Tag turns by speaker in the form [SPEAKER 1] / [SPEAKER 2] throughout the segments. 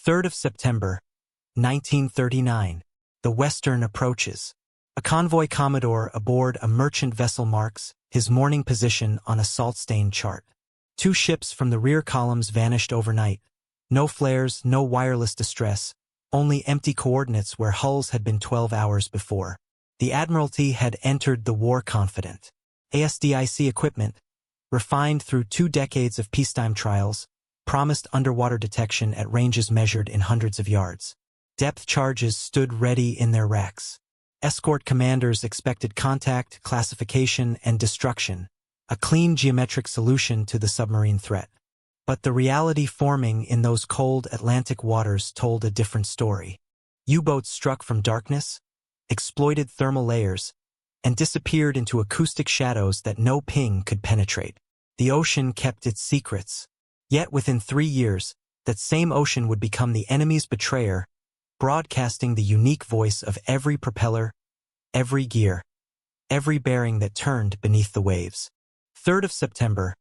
[SPEAKER 1] 3rd of September, 1939. The Western approaches. A convoy commodore aboard a merchant vessel marks his morning position on a salt-stained chart. 2 ships from the rear columns vanished overnight. No flares, no wireless distress, only empty coordinates where hulls had been 12 hours before. The Admiralty had entered the war confident. ASDIC equipment, refined through 2 decades of peacetime trials, promised underwater detection at ranges measured in hundreds of yards. Depth charges stood ready in their racks. Escort commanders expected contact, classification, and destruction, a clean geometric solution to the submarine threat. But the reality forming in those cold Atlantic waters told a different story. U-boats struck from darkness, exploited thermal layers, and disappeared into acoustic shadows that no ping could penetrate. The ocean kept its secrets. Yet within 3 years, that same ocean would become the enemy's betrayer, broadcasting the unique voice of every propeller, every gear, every bearing that turned beneath the waves. 3rd of September,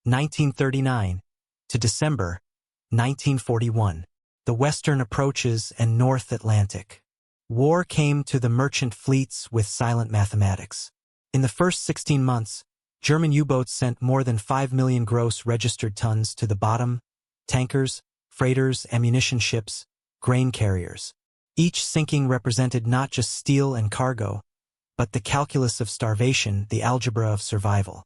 [SPEAKER 1] 1939, to December, 1941. The Western approaches and North Atlantic. War came to the merchant fleets with silent mathematics. In the first 16 months, German U-boats sent more than 5 million gross registered tons to the bottom: tankers, freighters, ammunition ships, grain carriers. Each sinking represented not just steel and cargo, but the calculus of starvation, the algebra of survival.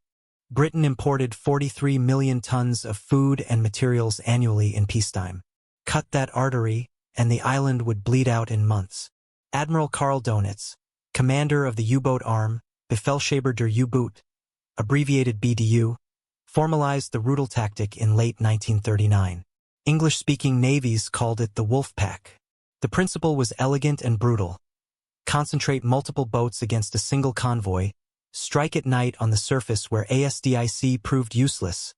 [SPEAKER 1] Britain imported 43 million tons of food and materials annually in peacetime. Cut that artery, and the island would bleed out in months. Admiral Karl Donitz, commander of the U-boat arm, Befehlshaber der U-Boot, abbreviated BDU, formalized the Rudel tactic in late 1939. English-speaking navies called it the Wolf Pack. The principle was elegant and brutal. Concentrate multiple boats against a single convoy, strike at night on the surface where ASDIC proved useless,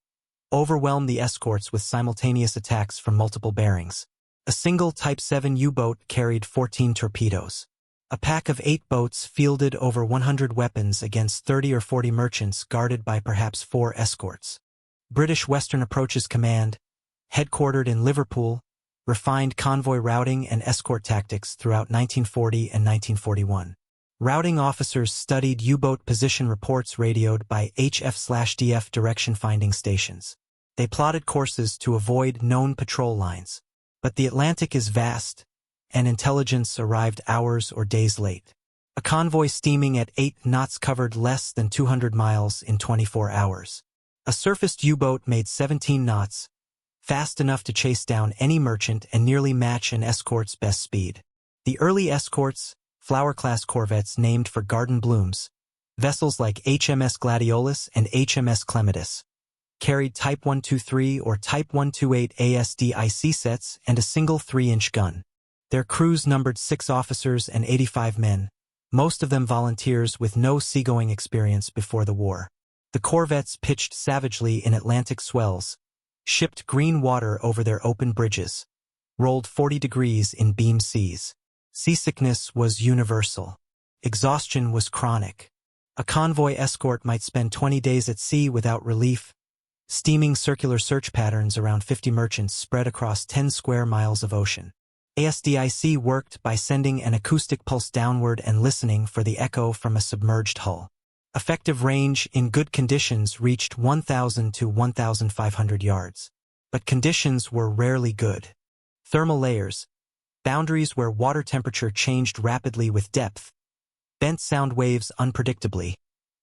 [SPEAKER 1] overwhelm the escorts with simultaneous attacks from multiple bearings. A single Type 7 U-boat carried 14 torpedoes. A pack of 8 boats fielded over 100 weapons against 30 or 40 merchants guarded by perhaps 4 escorts. British Western Approaches Command, headquartered in Liverpool, refined convoy routing and escort tactics throughout 1940 and 1941. Routing officers studied U-boat position reports radioed by HF/DF direction-finding stations. They plotted courses to avoid known patrol lines. But the Atlantic is vast, and intelligence arrived hours or days late. A convoy steaming at 8 knots covered less than 200 miles in 24 hours. A surfaced U-boat made 17 knots, fast enough to chase down any merchant and nearly match an escort's best speed. The early escorts, flower-class corvettes named for garden blooms, vessels like HMS Gladiolus and HMS Clematis, carried Type 123 or Type 128 ASDIC sets and a single 3-inch gun. Their crews numbered 6 officers and 85 men, most of them volunteers with no seagoing experience before the war. The corvettes pitched savagely in Atlantic swells, shipped green water over their open bridges, rolled 40 degrees in beam seas. Seasickness was universal. Exhaustion was chronic. A convoy escort might spend 20 days at sea without relief, steaming circular search patterns around 50 merchants spread across 10 square miles of ocean. ASDIC worked by sending an acoustic pulse downward and listening for the echo from a submerged hull. Effective range in good conditions reached 1,000 to 1,500 yards. But conditions were rarely good. Thermal layers, boundaries where water temperature changed rapidly with depth, bent sound waves unpredictably,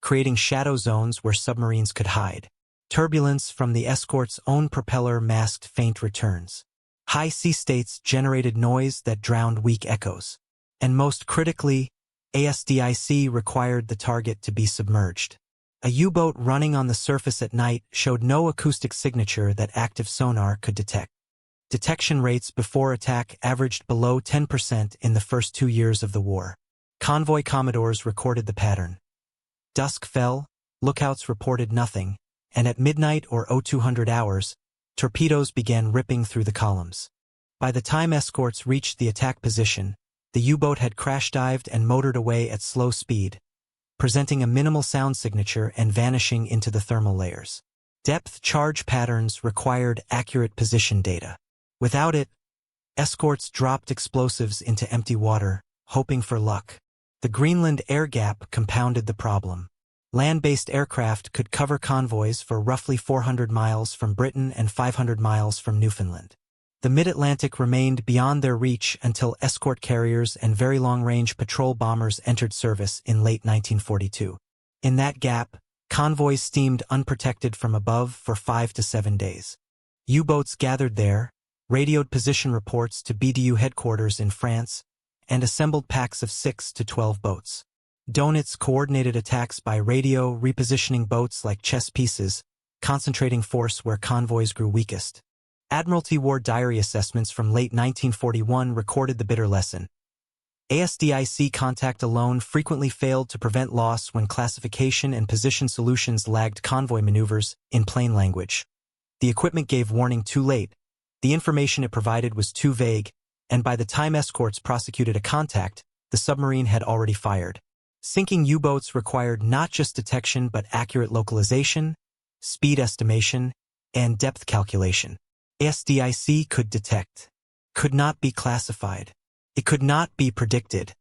[SPEAKER 1] creating shadow zones where submarines could hide. Turbulence from the escort's own propeller masked faint returns. High sea states generated noise that drowned weak echoes. And most critically, ASDIC required the target to be submerged. A U-boat running on the surface at night showed no acoustic signature that active sonar could detect. Detection rates before attack averaged below 10% in the first 2 years of the war. Convoy commodores recorded the pattern. Dusk fell, lookouts reported nothing, and at midnight or 0200 hours, torpedoes began ripping through the columns. By the time escorts reached the attack position, the U-boat had crash-dived and motored away at slow speed, presenting a minimal sound signature and vanishing into the thermal layers. Depth charge patterns required accurate position data. Without it, Escorts dropped explosives into empty water, hoping for luck. The Greenland air gap compounded the problem. Land-based aircraft could cover convoys for roughly 400 miles from Britain and 500 miles from Newfoundland. The mid-Atlantic remained beyond their reach until escort carriers and very long-range patrol bombers entered service in late 1942. In that gap, convoys steamed unprotected from above for 5 to 7 days. U-boats gathered there, radioed position reports to BDU headquarters in France, and assembled packs of 6 to 12 boats. Donitz coordinated attacks by radio, repositioning boats like chess pieces, concentrating force where convoys grew weakest. Admiralty War Diary assessments from late 1941 recorded the bitter lesson. ASDIC contact alone frequently failed to prevent loss when classification and position solutions lagged convoy maneuvers, in plain language. The equipment gave warning too late, the information it provided was too vague, and by the time escorts prosecuted a contact, the submarine had already fired. Sinking U-boats required not just detection but accurate localization, speed estimation, and depth calculation. ASDIC could detect, could not be classified. It could not be predicted.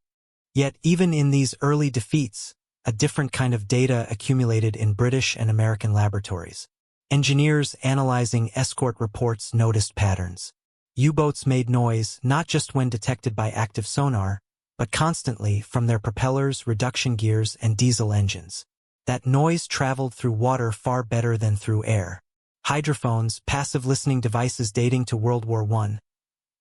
[SPEAKER 1] Yet even in these early defeats, a different kind of data accumulated in British and American laboratories. Engineers analyzing escort reports noticed patterns. U-boats made noise not just when detected by active sonar, but constantly from their propellers, reduction gears, and diesel engines. That noise traveled through water far better than through air. Hydrophones, passive listening devices dating to World War I,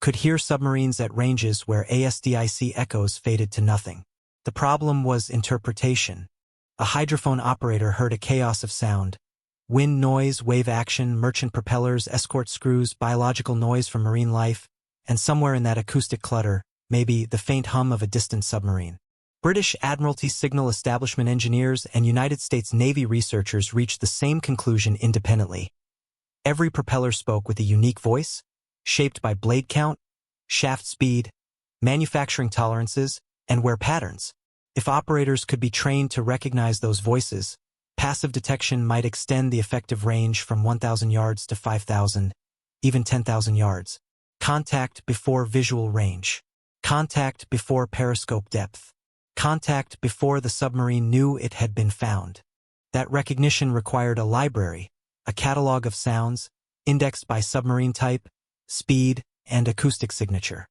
[SPEAKER 1] could hear submarines at ranges where ASDIC echoes faded to nothing. The problem was interpretation. A hydrophone operator heard a chaos of sound: wind noise, wave action, merchant propellers, escort screws, biological noise from marine life, and somewhere in that acoustic clutter, maybe the faint hum of a distant submarine. British Admiralty Signal Establishment engineers and United States Navy researchers reached the same conclusion independently. Every propeller spoke with a unique voice, shaped by blade count, shaft speed, manufacturing tolerances, and wear patterns. If operators could be trained to recognize those voices, passive detection might extend the effective range from 1,000 yards to 5,000, even 10,000 yards. Contact before visual range. Contact before periscope depth. Contact before the submarine knew it had been found. That recognition required a library, a catalog of sounds, indexed by submarine type, speed, and acoustic signature.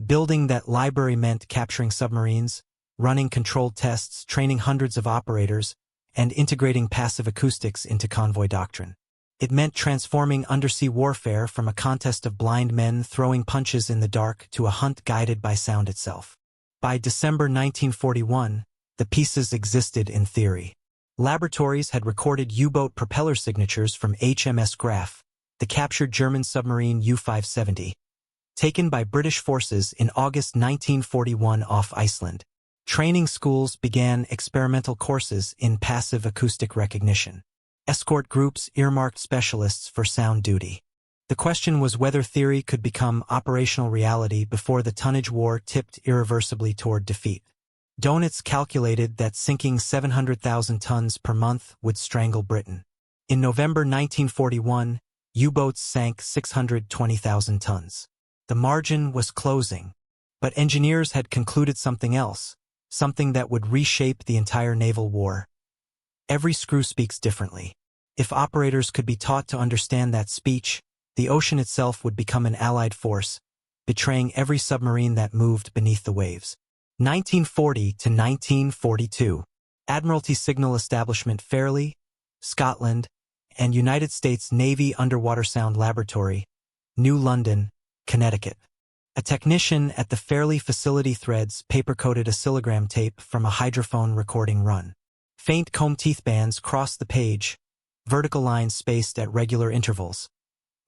[SPEAKER 1] Building that library meant capturing submarines, running controlled tests, training hundreds of operators, and integrating passive acoustics into convoy doctrine. It meant transforming undersea warfare from a contest of blind men throwing punches in the dark to a hunt guided by sound itself. By December 1941, the pieces existed in theory. Laboratories had recorded U-boat propeller signatures from HMS Graf, the captured German submarine U-570, taken by British forces in August 1941 off Iceland. Training schools began experimental courses in passive acoustic recognition. Escort groups earmarked specialists for sound duty. The question was whether theory could become operational reality before the tonnage war tipped irreversibly toward defeat. Donitz calculated that sinking 700,000 tons per month would strangle Britain. In November 1941, U-boats sank 620,000 tons. The margin was closing, but engineers had concluded something else, something that would reshape the entire naval war. Every screw speaks differently. If operators could be taught to understand that speech, the ocean itself would become an allied force, betraying every submarine that moved beneath the waves. 1940 to 1942. Admiralty Signal Establishment Fairlie, Scotland, and United States Navy Underwater Sound Laboratory, New London, Connecticut. A technician at the Fairlie facility threads paper-coated oscillogram tape from a hydrophone recording run. Faint comb teeth bands cross the page, vertical lines spaced at regular intervals,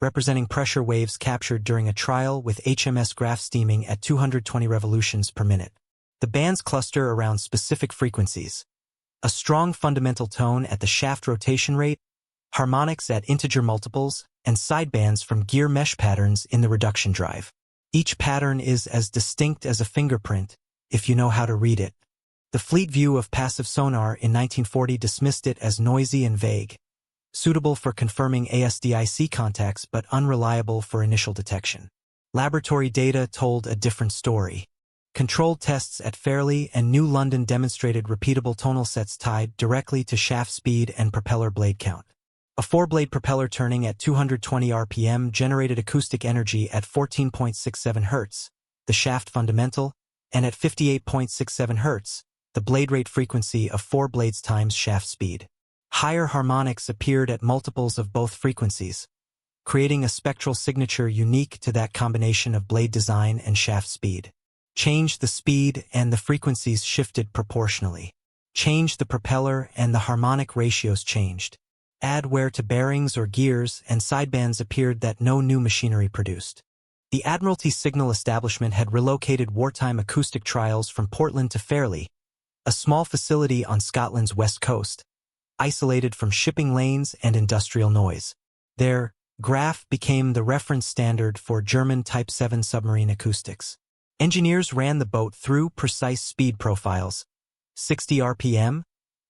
[SPEAKER 1] representing pressure waves captured during a trial with HMS Graf steaming at 220 revolutions per minute. The bands cluster around specific frequencies: a strong fundamental tone at the shaft rotation rate, harmonics at integer multiples, and sidebands from gear mesh patterns in the reduction drive. Each pattern is as distinct as a fingerprint, if you know how to read it. The Fleet View of passive sonar in 1940 dismissed it as noisy and vague, suitable for confirming ASDIC contacts but unreliable for initial detection. Laboratory data told a different story. Controlled tests at Fairlie and New London demonstrated repeatable tonal sets tied directly to shaft speed and propeller blade count. A four-blade propeller turning at 220 RPM generated acoustic energy at 14.67 Hz, the shaft fundamental, and at 58.67 Hz, the blade rate frequency of four blades times shaft speed. Higher harmonics appeared at multiples of both frequencies, creating a spectral signature unique to that combination of blade design and shaft speed. Change the speed and the frequencies shifted proportionally. Change the propeller and the harmonic ratios changed. Add wear to bearings or gears and sidebands appeared that no new machinery produced. The Admiralty Signal Establishment had relocated wartime acoustic trials from Portland to Fairlie, a small facility on Scotland's west coast, isolated from shipping lanes and industrial noise. Their graph became the reference standard for German Type 7 submarine acoustics. Engineers ran the boat through precise speed profiles: 60 RPM,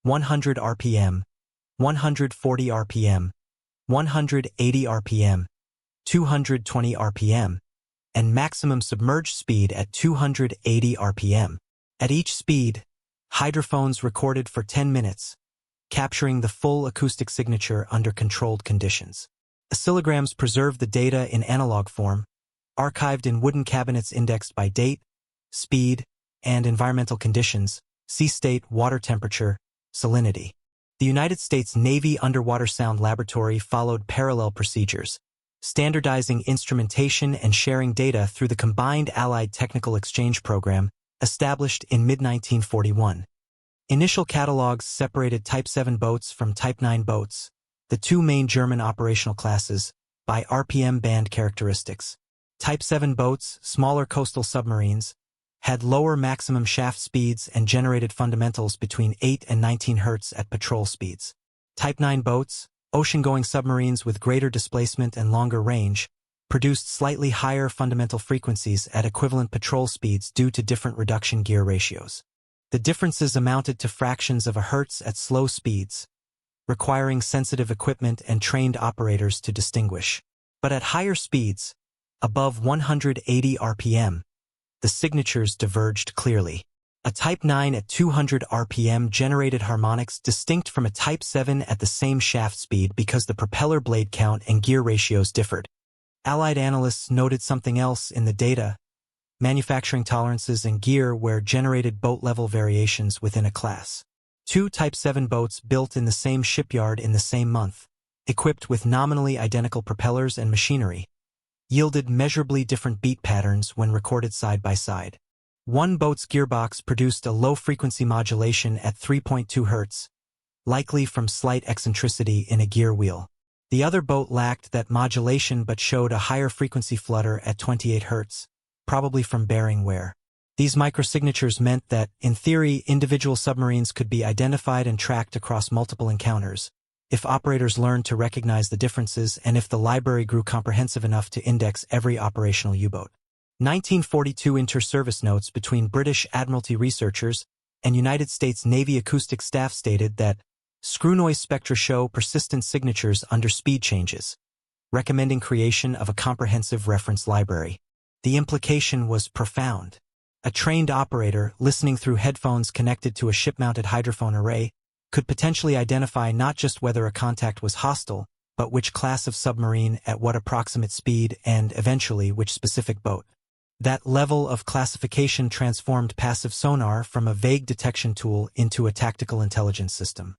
[SPEAKER 1] 100 RPM, 140 RPM, 180 RPM, 220 RPM, and maximum submerged speed at 280 RPM. At each speed, hydrophones recorded for 10 minutes, capturing the full acoustic signature under controlled conditions. Oscillograms preserve the data in analog form, archived in wooden cabinets indexed by date, speed, and environmental conditions: sea state, water temperature, salinity. The United States Navy Underwater Sound Laboratory followed parallel procedures, standardizing instrumentation and sharing data through the combined Allied Technical Exchange Program, established in mid-1941. Initial catalogs separated Type 7 boats from Type 9 boats, the two main German operational classes, by RPM band characteristics. Type 7 boats, smaller coastal submarines, had lower maximum shaft speeds and generated fundamentals between 8 and 19 Hz at patrol speeds. Type 9 boats, ocean-going submarines with greater displacement and longer range, produced slightly higher fundamental frequencies at equivalent patrol speeds due to different reduction gear ratios. The differences amounted to fractions of a Hertz at slow speeds, requiring sensitive equipment and trained operators to distinguish. But at higher speeds, above 180 RPM, the signatures diverged clearly. A Type 9 at 200 RPM generated harmonics distinct from a Type 7 at the same shaft speed because the propeller blade count and gear ratios differed. Allied analysts noted something else in the data: manufacturing tolerances and gear wear generated boat-level variations within a class. Two Type 7 boats built in the same shipyard in the same month, equipped with nominally identical propellers and machinery, yielded measurably different beat patterns when recorded side by side. One boat's gearbox produced a low-frequency modulation at 3.2 Hz, likely from slight eccentricity in a gear wheel. The other boat lacked that modulation but showed a higher frequency flutter at 28 Hz, probably from bearing wear. These microsignatures meant that, in theory, individual submarines could be identified and tracked across multiple encounters, if operators learned to recognize the differences and if the library grew comprehensive enough to index every operational U-boat. 1942 inter-service notes between British Admiralty researchers and United States Navy acoustic staff stated that screw noise spectra show persistent signatures under speed changes, recommending creation of a comprehensive reference library. The implication was profound. A trained operator, listening through headphones connected to a ship-mounted hydrophone array, could potentially identify not just whether a contact was hostile, but which class of submarine at what approximate speed and, eventually, which specific boat. That level of classification transformed passive sonar from a vague detection tool into a tactical intelligence system.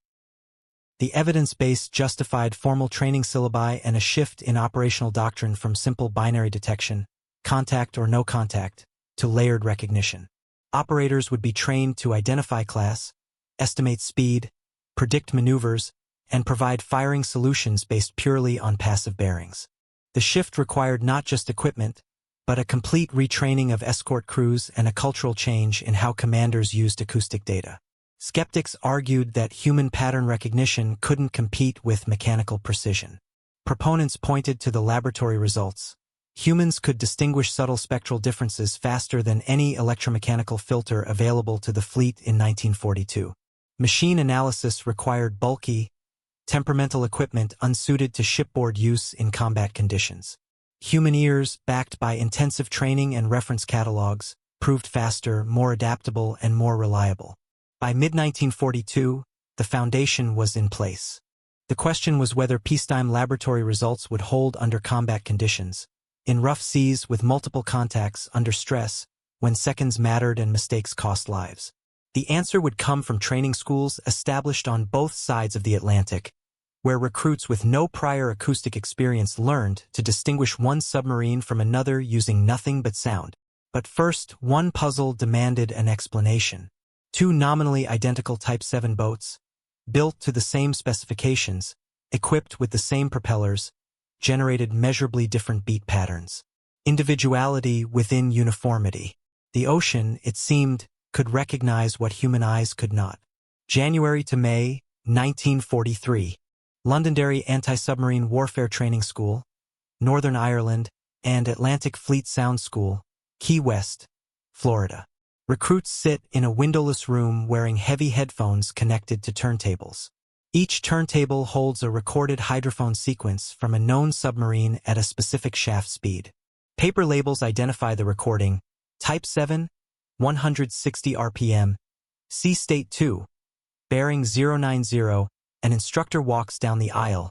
[SPEAKER 1] The evidence base justified formal training syllabi and a shift in operational doctrine from simple binary detection, contact or no contact, to layered recognition. Operators would be trained to identify class, estimate speed, predict maneuvers, and provide firing solutions based purely on passive bearings. The shift required not just equipment, but a complete retraining of escort crews and a cultural change in how commanders used acoustic data. Skeptics argued that human pattern recognition couldn't compete with mechanical precision. Proponents pointed to the laboratory results. Humans could distinguish subtle spectral differences faster than any electromechanical filter available to the fleet in 1942. Machine analysis required bulky, temperamental equipment unsuited to shipboard use in combat conditions. Human ears, backed by intensive training and reference catalogs, proved faster, more adaptable, and more reliable. By mid-1942, the foundation was in place. The question was whether peacetime laboratory results would hold under combat conditions, in rough seas with multiple contacts under stress, when seconds mattered and mistakes cost lives. The answer would come from training schools established on both sides of the Atlantic, where recruits with no prior acoustic experience learned to distinguish one submarine from another using nothing but sound. But first, one puzzle demanded an explanation. Two nominally identical Type 7 boats, built to the same specifications, equipped with the same propellers, generated measurably different beat patterns. Individuality within uniformity. The ocean, it seemed, could recognize what human eyes could not. January to May, 1943. Londonderry Anti-Submarine Warfare Training School, Northern Ireland, and Atlantic Fleet Sound School, Key West, Florida. Recruits sit in a windowless room wearing heavy headphones connected to turntables. Each turntable holds a recorded hydrophone sequence from a known submarine at a specific shaft speed. Paper labels identify the recording: Type 7, 160 RPM, Sea State 2, bearing 090. An instructor walks down the aisle,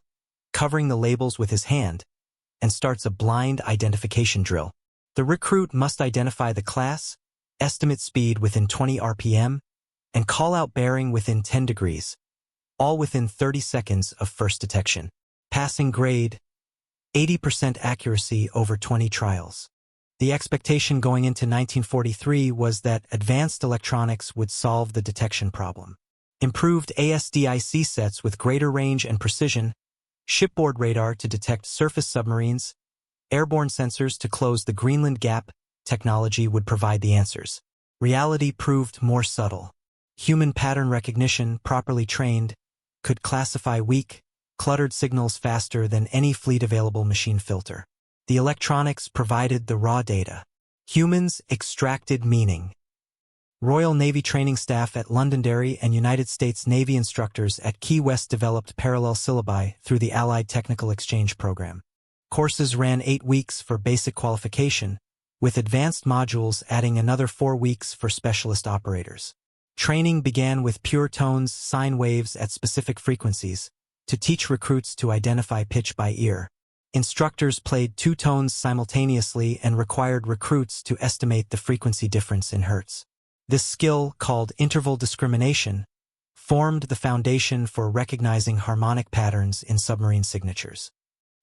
[SPEAKER 1] covering the labels with his hand, and starts a blind identification drill. The recruit must identify the class, estimate speed within 20 RPM, and call out bearing within 10 degrees, all within 30 seconds of first detection. Passing grade, 80% accuracy over 20 trials. The expectation going into 1943 was that advanced electronics would solve the detection problem. Improved ASDIC sets with greater range and precision, shipboard radar to detect surface submarines, airborne sensors to close the Greenland Gap technology would provide the answers. Reality proved more subtle. Human pattern recognition, properly trained, could classify weak, cluttered signals faster than any fleet-available machine filter. The electronics provided the raw data. Humans extracted meaning. Royal Navy training staff at Londonderry and United States Navy instructors at Key West developed parallel syllabi through the Allied Technical Exchange Program. Courses ran 8 weeks for basic qualification, with advanced modules adding another 4 weeks for specialist operators. Training began with pure tones, sine waves at specific frequencies, to teach recruits to identify pitch by ear. Instructors played 2 tones simultaneously and required recruits to estimate the frequency difference in hertz. This skill, called interval discrimination, formed the foundation for recognizing harmonic patterns in submarine signatures.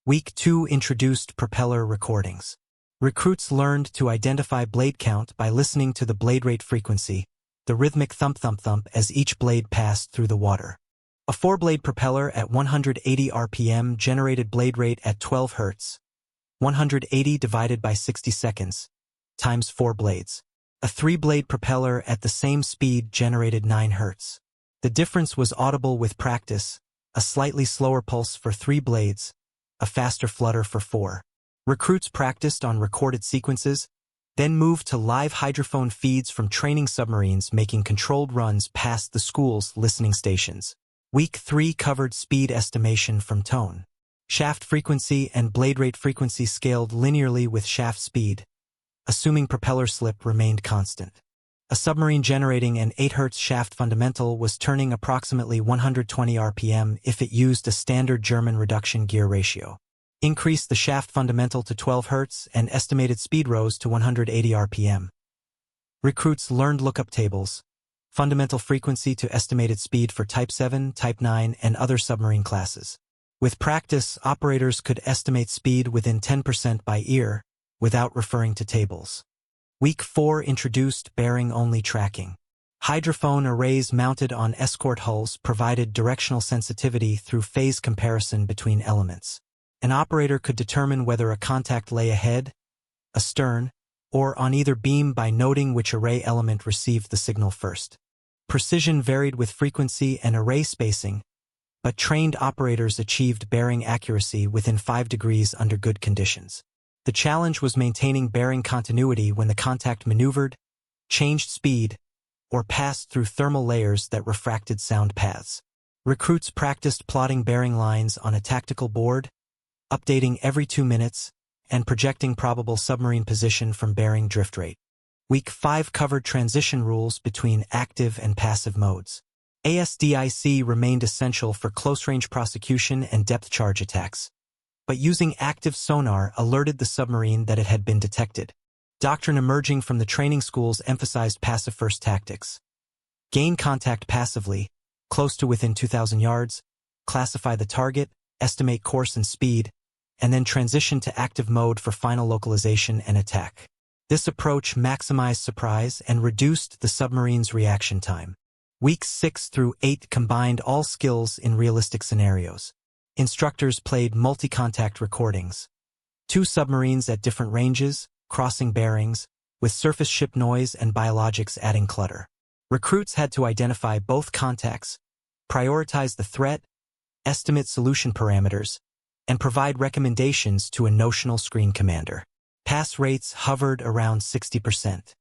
[SPEAKER 1] Week 2 introduced propeller recordings. Recruits learned to identify blade count by listening to the blade rate frequency, the rhythmic thump-thump-thump as each blade passed through the water. A 4-blade propeller at 180 RPM generated blade rate at 12 Hz, 180 divided by 60 seconds, times 4 blades. A 3-blade propeller at the same speed generated 9 Hz. The difference was audible with practice, a slightly slower pulse for 3 blades, a faster flutter for 4. Recruits practiced on recorded sequences, then moved to live hydrophone feeds from training submarines making controlled runs past the school's listening stations. Week 3 covered speed estimation from tone. Shaft frequency and blade rate frequency scaled linearly with shaft speed, assuming propeller slip remained constant. A submarine generating an 8 Hz shaft fundamental was turning approximately 120 RPM if it used a standard German reduction gear ratio. Increase the shaft fundamental to 12 Hz and estimated speed rose to 180 RPM. Recruits learned lookup tables, fundamental frequency to estimated speed for Type 7, Type 9, and other submarine classes. With practice, operators could estimate speed within 10% by ear, without referring to tables. Week 4 introduced bearing-only tracking. Hydrophone arrays mounted on escort hulls provided directional sensitivity through phase comparison between elements. An operator could determine whether a contact lay ahead, astern, or on either beam by noting which array element received the signal first. Precision varied with frequency and array spacing, but trained operators achieved bearing accuracy within 5 degrees under good conditions. The challenge was maintaining bearing continuity when the contact maneuvered, changed speed, or passed through thermal layers that refracted sound paths. Recruits practiced plotting bearing lines on a tactical board, updating every 2 minutes, and projecting probable submarine position from bearing drift rate. Week 5 covered transition rules between active and passive modes. ASDIC remained essential for close-range prosecution and depth charge attacks, but using active sonar alerted the submarine that it had been detected. Doctrine emerging from the training schools emphasized passive-first tactics. Gain contact passively, close to within 2,000 yards, classify the target, estimate course and speed, and then transition to active mode for final localization and attack. This approach maximized surprise and reduced the submarine's reaction time. Weeks 6 through 8 combined all skills in realistic scenarios. Instructors played multi-contact recordings. 2 submarines at different ranges, crossing bearings, with surface ship noise and biologics adding clutter. Recruits had to identify both contacts, prioritize the threat, estimate solution parameters, and provide recommendations to a notional screen commander. Pass rates hovered around 60%.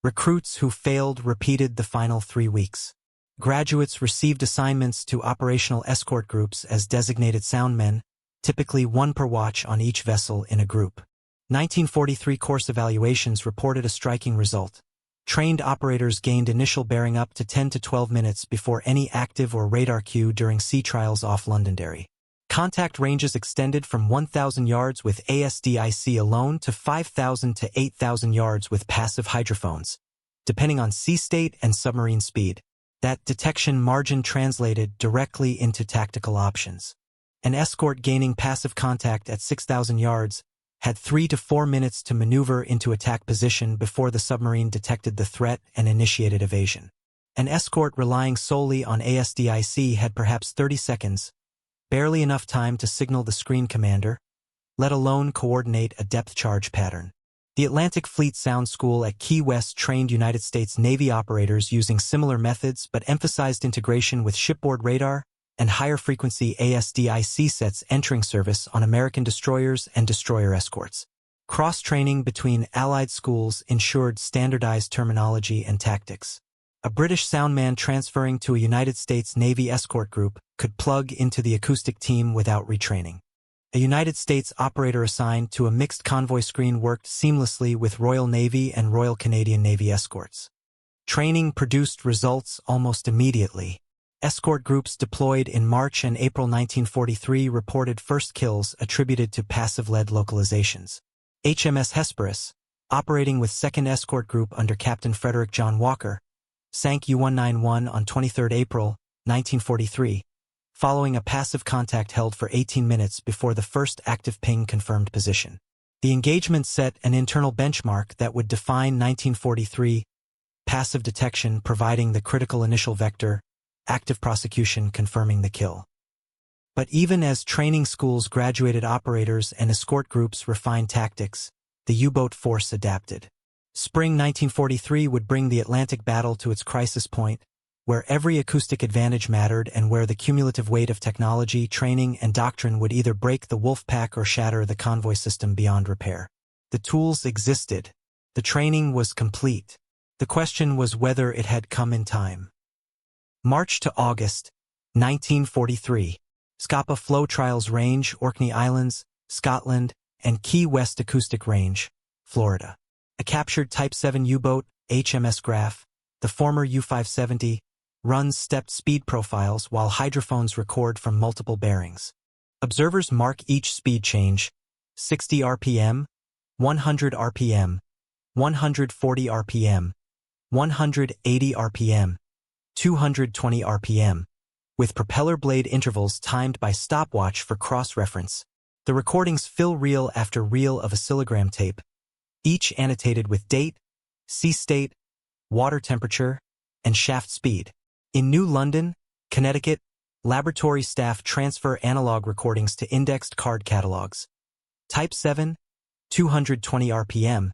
[SPEAKER 1] Recruits who failed repeated the final 3 weeks. Graduates received assignments to operational escort groups as designated soundmen, typically 1 per watch on each vessel in a group. 1943 course evaluations reported a striking result. Trained operators gained initial bearing up to 10 to 12 minutes before any active or radar cue during sea trials off Londonderry. Contact ranges extended from 1,000 yards with ASDIC alone to 5,000 to 8,000 yards with passive hydrophones, depending on sea state and submarine speed. That detection margin translated directly into tactical options. An escort gaining passive contact at 6,000 yards had 3 to 4 minutes to maneuver into attack position before the submarine detected the threat and initiated evasion. An escort relying solely on ASDIC had perhaps 30 seconds, barely enough time to signal the screen commander, let alone coordinate a depth charge pattern. The Atlantic Fleet Sound School at Key West trained United States Navy operators using similar methods but emphasized integration with shipboard radar and higher-frequency ASDIC sets entering service on American destroyers and destroyer escorts. Cross-training between Allied schools ensured standardized terminology and tactics. A British soundman transferring to a United States Navy escort group could plug into the acoustic team without retraining. A United States operator assigned to a mixed convoy screen worked seamlessly with Royal Navy and Royal Canadian Navy escorts. Training produced results almost immediately. Escort groups deployed in March and April 1943 reported first kills attributed to passive-led localizations. HMS Hesperus, operating with 2nd Escort Group under Captain Frederick John Walker, sank U-191 on 23 April, 1943, following a passive contact held for 18 minutes before the first active ping confirmed position. The engagement set an internal benchmark that would define 1943, passive detection providing the critical initial vector, active prosecution confirming the kill. But even as training schools graduated operators and escort groups refined tactics, the U-boat force adapted. Spring 1943 would bring the Atlantic battle to its crisis point, where every acoustic advantage mattered and where the cumulative weight of technology, training, and doctrine would either break the wolf pack or shatter the convoy system beyond repair. The tools existed. The training was complete. The question was whether it had come in time. March to August, 1943. Scapa Flow Trials Range, Orkney Islands, Scotland, and Key West Acoustic Range, Florida. A captured Type 7 U-boat, HMS Graf, the former U-570, runs stepped speed profiles while hydrophones record from multiple bearings. Observers mark each speed change: 60 RPM, 100 RPM, 140 RPM, 180 RPM, 220 RPM, with propeller blade intervals timed by stopwatch for cross-reference. The recordings fill reel after reel of oscillogram tape, each annotated with date, sea state, water temperature, and shaft speed. In New London, Connecticut, laboratory staff transfer analog recordings to indexed card catalogs. Type 7, 220 RPM,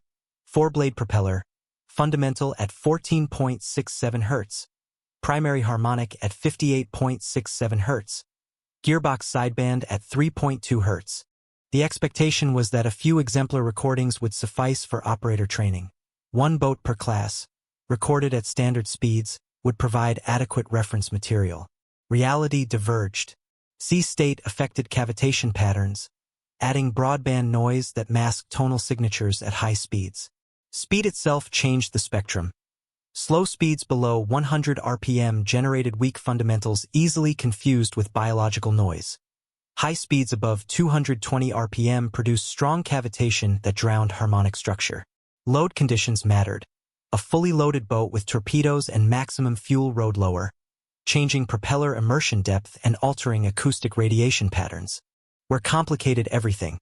[SPEAKER 1] 4-blade propeller, fundamental at 14.67 Hz, primary harmonic at 58.67 Hz, gearbox sideband at 3.2 Hz. The expectation was that a few exemplar recordings would suffice for operator training. 1 boat per class, recorded at standard speeds, would provide adequate reference material. Reality diverged. Sea state affected cavitation patterns, adding broadband noise that masked tonal signatures at high speeds. Speed itself changed the spectrum. Slow speeds below 100 RPM generated weak fundamentals easily confused with biological noise. High speeds above 220 RPM produced strong cavitation that drowned harmonic structure. Load conditions mattered. A fully loaded boat with torpedoes and maximum fuel rode lower, changing propeller immersion depth and altering acoustic radiation patterns, where complicated everything.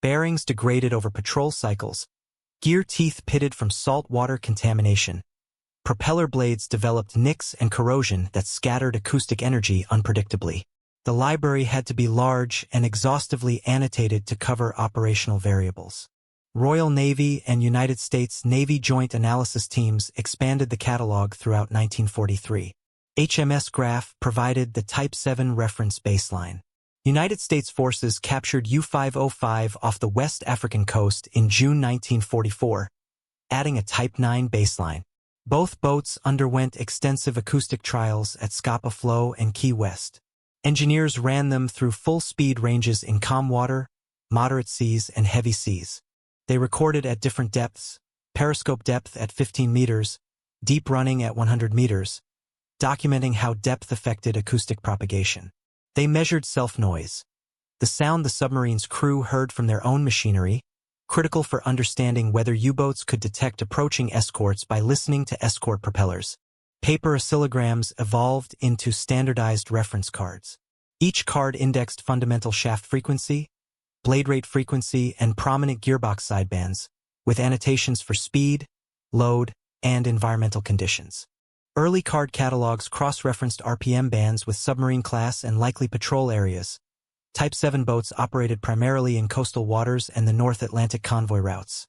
[SPEAKER 1] Bearings degraded over patrol cycles, gear teeth pitted from salt water contamination. Propeller blades developed nicks and corrosion that scattered acoustic energy unpredictably. The library had to be large and exhaustively annotated to cover operational variables. Royal Navy and United States Navy Joint Analysis Teams expanded the catalog throughout 1943. HMS Graf provided the Type 7 reference baseline. United States forces captured U-505 off the West African coast in June 1944, adding a Type 9 baseline. Both boats underwent extensive acoustic trials at Scapa Flow and Key West. Engineers ran them through full-speed ranges in calm water, moderate seas, and heavy seas. They recorded at different depths, periscope depth at 15 meters, deep running at 100 meters, documenting how depth affected acoustic propagation. They measured self-noise, the sound the submarine's crew heard from their own machinery, critical for understanding whether U-boats could detect approaching escorts by listening to escort propellers. Paper oscillograms evolved into standardized reference cards. Each card indexed fundamental shaft frequency, blade rate frequency, and prominent gearbox sidebands, with annotations for speed, load, and environmental conditions. Early card catalogs cross-referenced RPM bands with submarine class and likely patrol areas. Type 7 boats operated primarily in coastal waters and the North Atlantic convoy routes.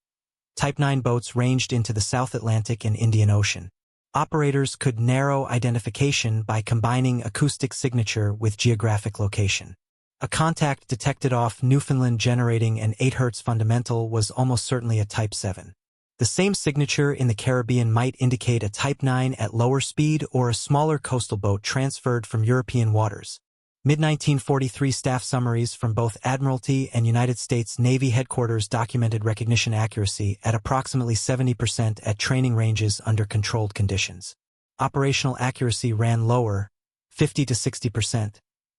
[SPEAKER 1] Type 9 boats ranged into the South Atlantic and Indian Ocean. Operators could narrow identification by combining acoustic signature with geographic location. A contact detected off Newfoundland generating an 8 Hz fundamental was almost certainly a Type 7. The same signature in the Caribbean might indicate a Type 9 at lower speed or a smaller coastal boat transferred from European waters. Mid-1943 staff summaries from both Admiralty and United States Navy headquarters documented recognition accuracy at approximately 70% at training ranges under controlled conditions. Operational accuracy ran lower, 50 to 60%,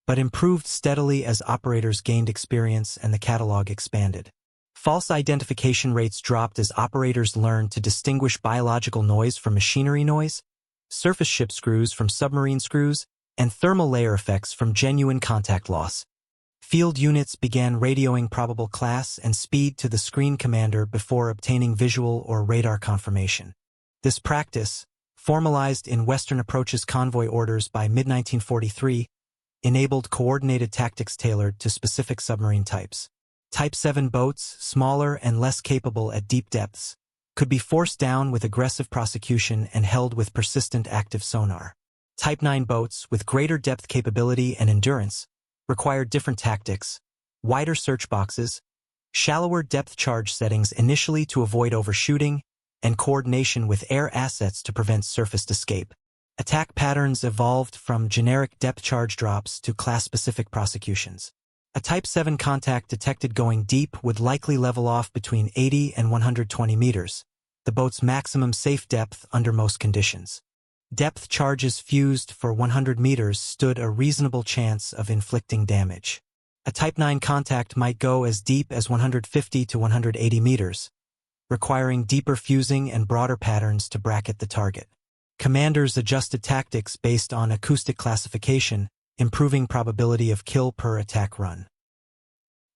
[SPEAKER 1] but improved steadily as operators gained experience and the catalog expanded. False identification rates dropped as operators learned to distinguish biological noise from machinery noise, surface ship screws from submarine screws, and thermal layer effects from genuine contact loss. Field units began radioing probable class and speed to the screen commander before obtaining visual or radar confirmation. This practice, formalized in Western Approach's convoy orders by mid-1943, enabled coordinated tactics tailored to specific submarine types. Type 7 boats, smaller and less capable at deep depths, could be forced down with aggressive prosecution and held with persistent active sonar. Type 9 boats, with greater depth capability and endurance, required different tactics, wider search boxes, shallower depth charge settings initially to avoid overshooting, and coordination with air assets to prevent surfaced escape. Attack patterns evolved from generic depth charge drops to class-specific prosecutions. A Type 7 contact detected going deep would likely level off between 80 and 120 meters, the boat's maximum safe depth under most conditions. Depth charges fused for 100 meters stood a reasonable chance of inflicting damage. A Type 9 contact might go as deep as 150 to 180 meters, requiring deeper fusing and broader patterns to bracket the target. Commanders adjusted tactics based on acoustic classification, improving probability of kill per attack run.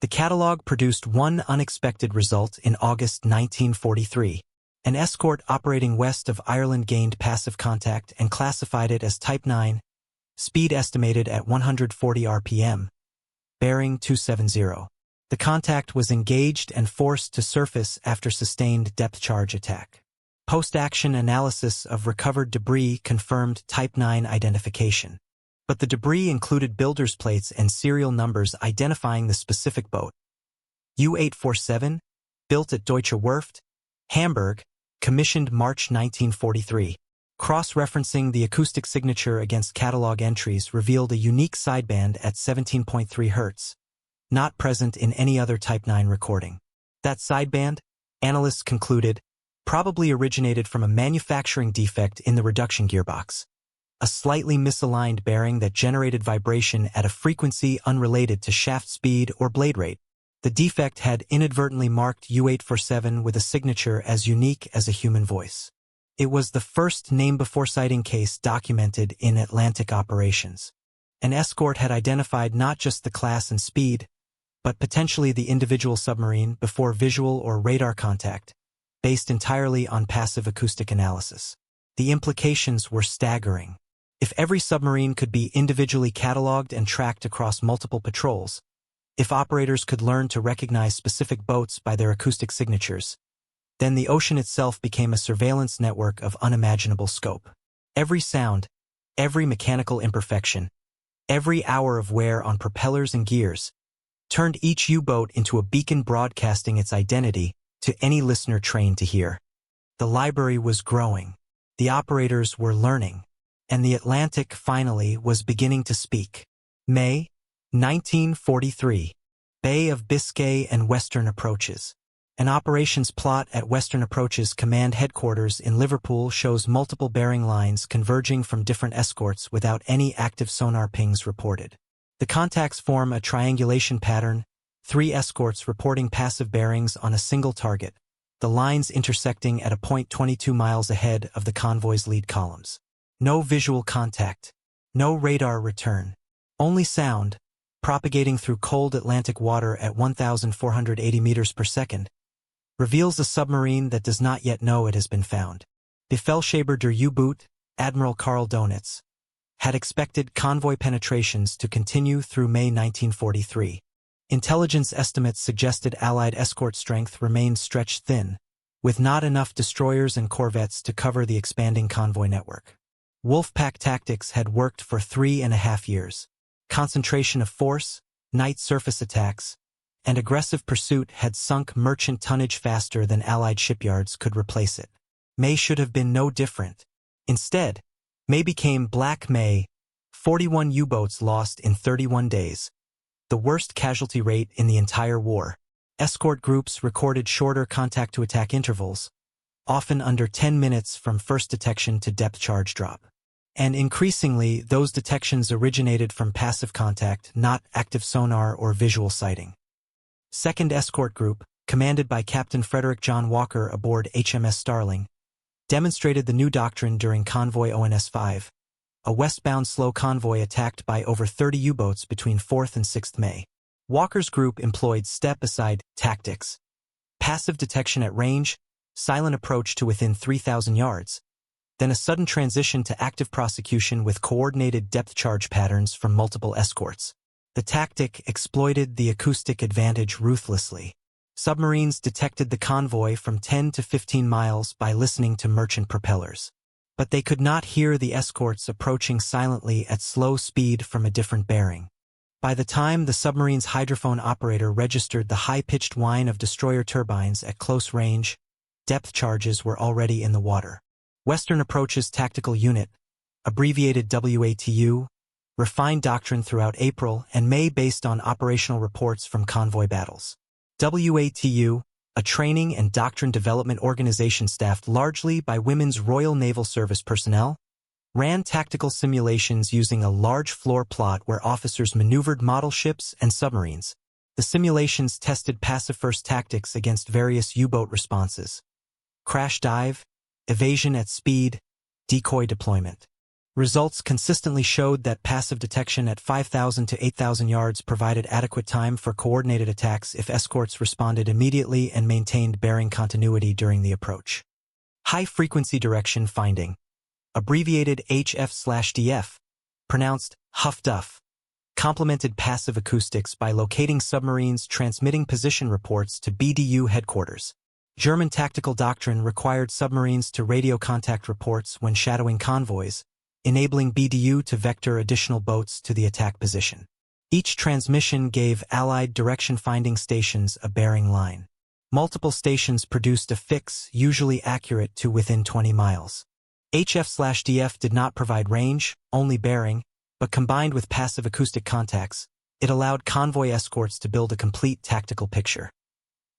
[SPEAKER 1] The catalog produced one unexpected result in August 1943. An escort operating west of Ireland gained passive contact and classified it as Type 9, speed estimated at 140 RPM, bearing 270. The contact was engaged and forced to surface after sustained depth charge attack. Post-action analysis of recovered debris confirmed Type 9 identification, but the debris included builder's plates and serial numbers identifying the specific boat. U-847, built at Deutsche Werft, Hamburg, commissioned March 1943. Cross-referencing the acoustic signature against catalog entries revealed a unique sideband at 17.3 Hz, not present in any other Type 9 recording. That sideband, analysts concluded, probably originated from a manufacturing defect in the reduction gearbox, a slightly misaligned bearing that generated vibration at a frequency unrelated to shaft speed or blade rate. The defect had inadvertently marked U847 with a signature as unique as a human voice. It was the first name-before-sighting case documented in Atlantic operations. An escort had identified not just the class and speed, but potentially the individual submarine before visual or radar contact, based entirely on passive acoustic analysis. The implications were staggering. If every submarine could be individually cataloged and tracked across multiple patrols, if operators could learn to recognize specific boats by their acoustic signatures, then the ocean itself became a surveillance network of unimaginable scope. Every sound, every mechanical imperfection, every hour of wear on propellers and gears, turned each U-boat into a beacon broadcasting its identity to any listener trained to hear. The library was growing, the operators were learning, and the Atlantic finally was beginning to speak. May 1943. Bay of Biscay and Western Approaches. An operations plot at Western Approaches Command Headquarters in Liverpool shows multiple bearing lines converging from different escorts without any active sonar pings reported. The contacts form a triangulation pattern, 3 escorts reporting passive bearings on a single target, the lines intersecting at a point 22 miles ahead of the convoy's lead columns. No visual contact, no radar return, only sound, propagating through cold Atlantic water at 1,480 meters per second, reveals a submarine that does not yet know it has been found. Befehlshaber der U-Boot, Admiral Karl Donitz, had expected convoy penetrations to continue through May 1943. Intelligence estimates suggested Allied escort strength remained stretched thin, with not enough destroyers and corvettes to cover the expanding convoy network. Wolfpack tactics had worked for 3.5 years. Concentration of force, night surface attacks, and aggressive pursuit had sunk merchant tonnage faster than Allied shipyards could replace it. May should have been no different. Instead, May became Black May, 41 U-boats lost in 31 days, the worst casualty rate in the entire war. Escort groups recorded shorter contact-to-attack intervals, often under 10 minutes from first detection to depth charge drop. And increasingly, those detections originated from passive contact, not active sonar or visual sighting. Second Escort Group, commanded by Captain Frederick John Walker aboard HMS Starling, demonstrated the new doctrine during Convoy ONS-5, a westbound slow convoy attacked by over 30 U-boats between 4th and 6th May. Walker's group employed step-aside tactics, passive detection at range, silent approach to within 3,000 yards, then a sudden transition to active prosecution with coordinated depth charge patterns from multiple escorts. The tactic exploited the acoustic advantage ruthlessly. Submarines detected the convoy from 10 to 15 miles by listening to merchant propellers. But they could not hear the escorts approaching silently at slow speed from a different bearing. By the time the submarine's hydrophone operator registered the high-pitched whine of destroyer turbines at close range, depth charges were already in the water. Western Approaches Tactical Unit, abbreviated WATU, refined doctrine throughout April and May based on operational reports from convoy battles. WATU, a training and doctrine development organization staffed largely by Women's Royal Naval Service personnel, ran tactical simulations using a large floor plot where officers maneuvered model ships and submarines. The simulations tested passive-first tactics against various U-boat responses: crash dive, evasion at speed, decoy deployment. Results consistently showed that passive detection at 5,000 to 8,000 yards provided adequate time for coordinated attacks if escorts responded immediately and maintained bearing continuity during the approach. High-frequency direction finding, abbreviated HF/DF, pronounced HUF-DUF, complemented passive acoustics by locating submarines transmitting position reports to BDU headquarters. German tactical doctrine required submarines to radio contact reports when shadowing convoys, enabling BDU to vector additional boats to the attack position. Each transmission gave Allied direction-finding stations a bearing line. Multiple stations produced a fix usually accurate to within 20 miles. HF/DF did not provide range, only bearing, but combined with passive acoustic contacts, It allowed convoy escorts to build a complete tactical picture.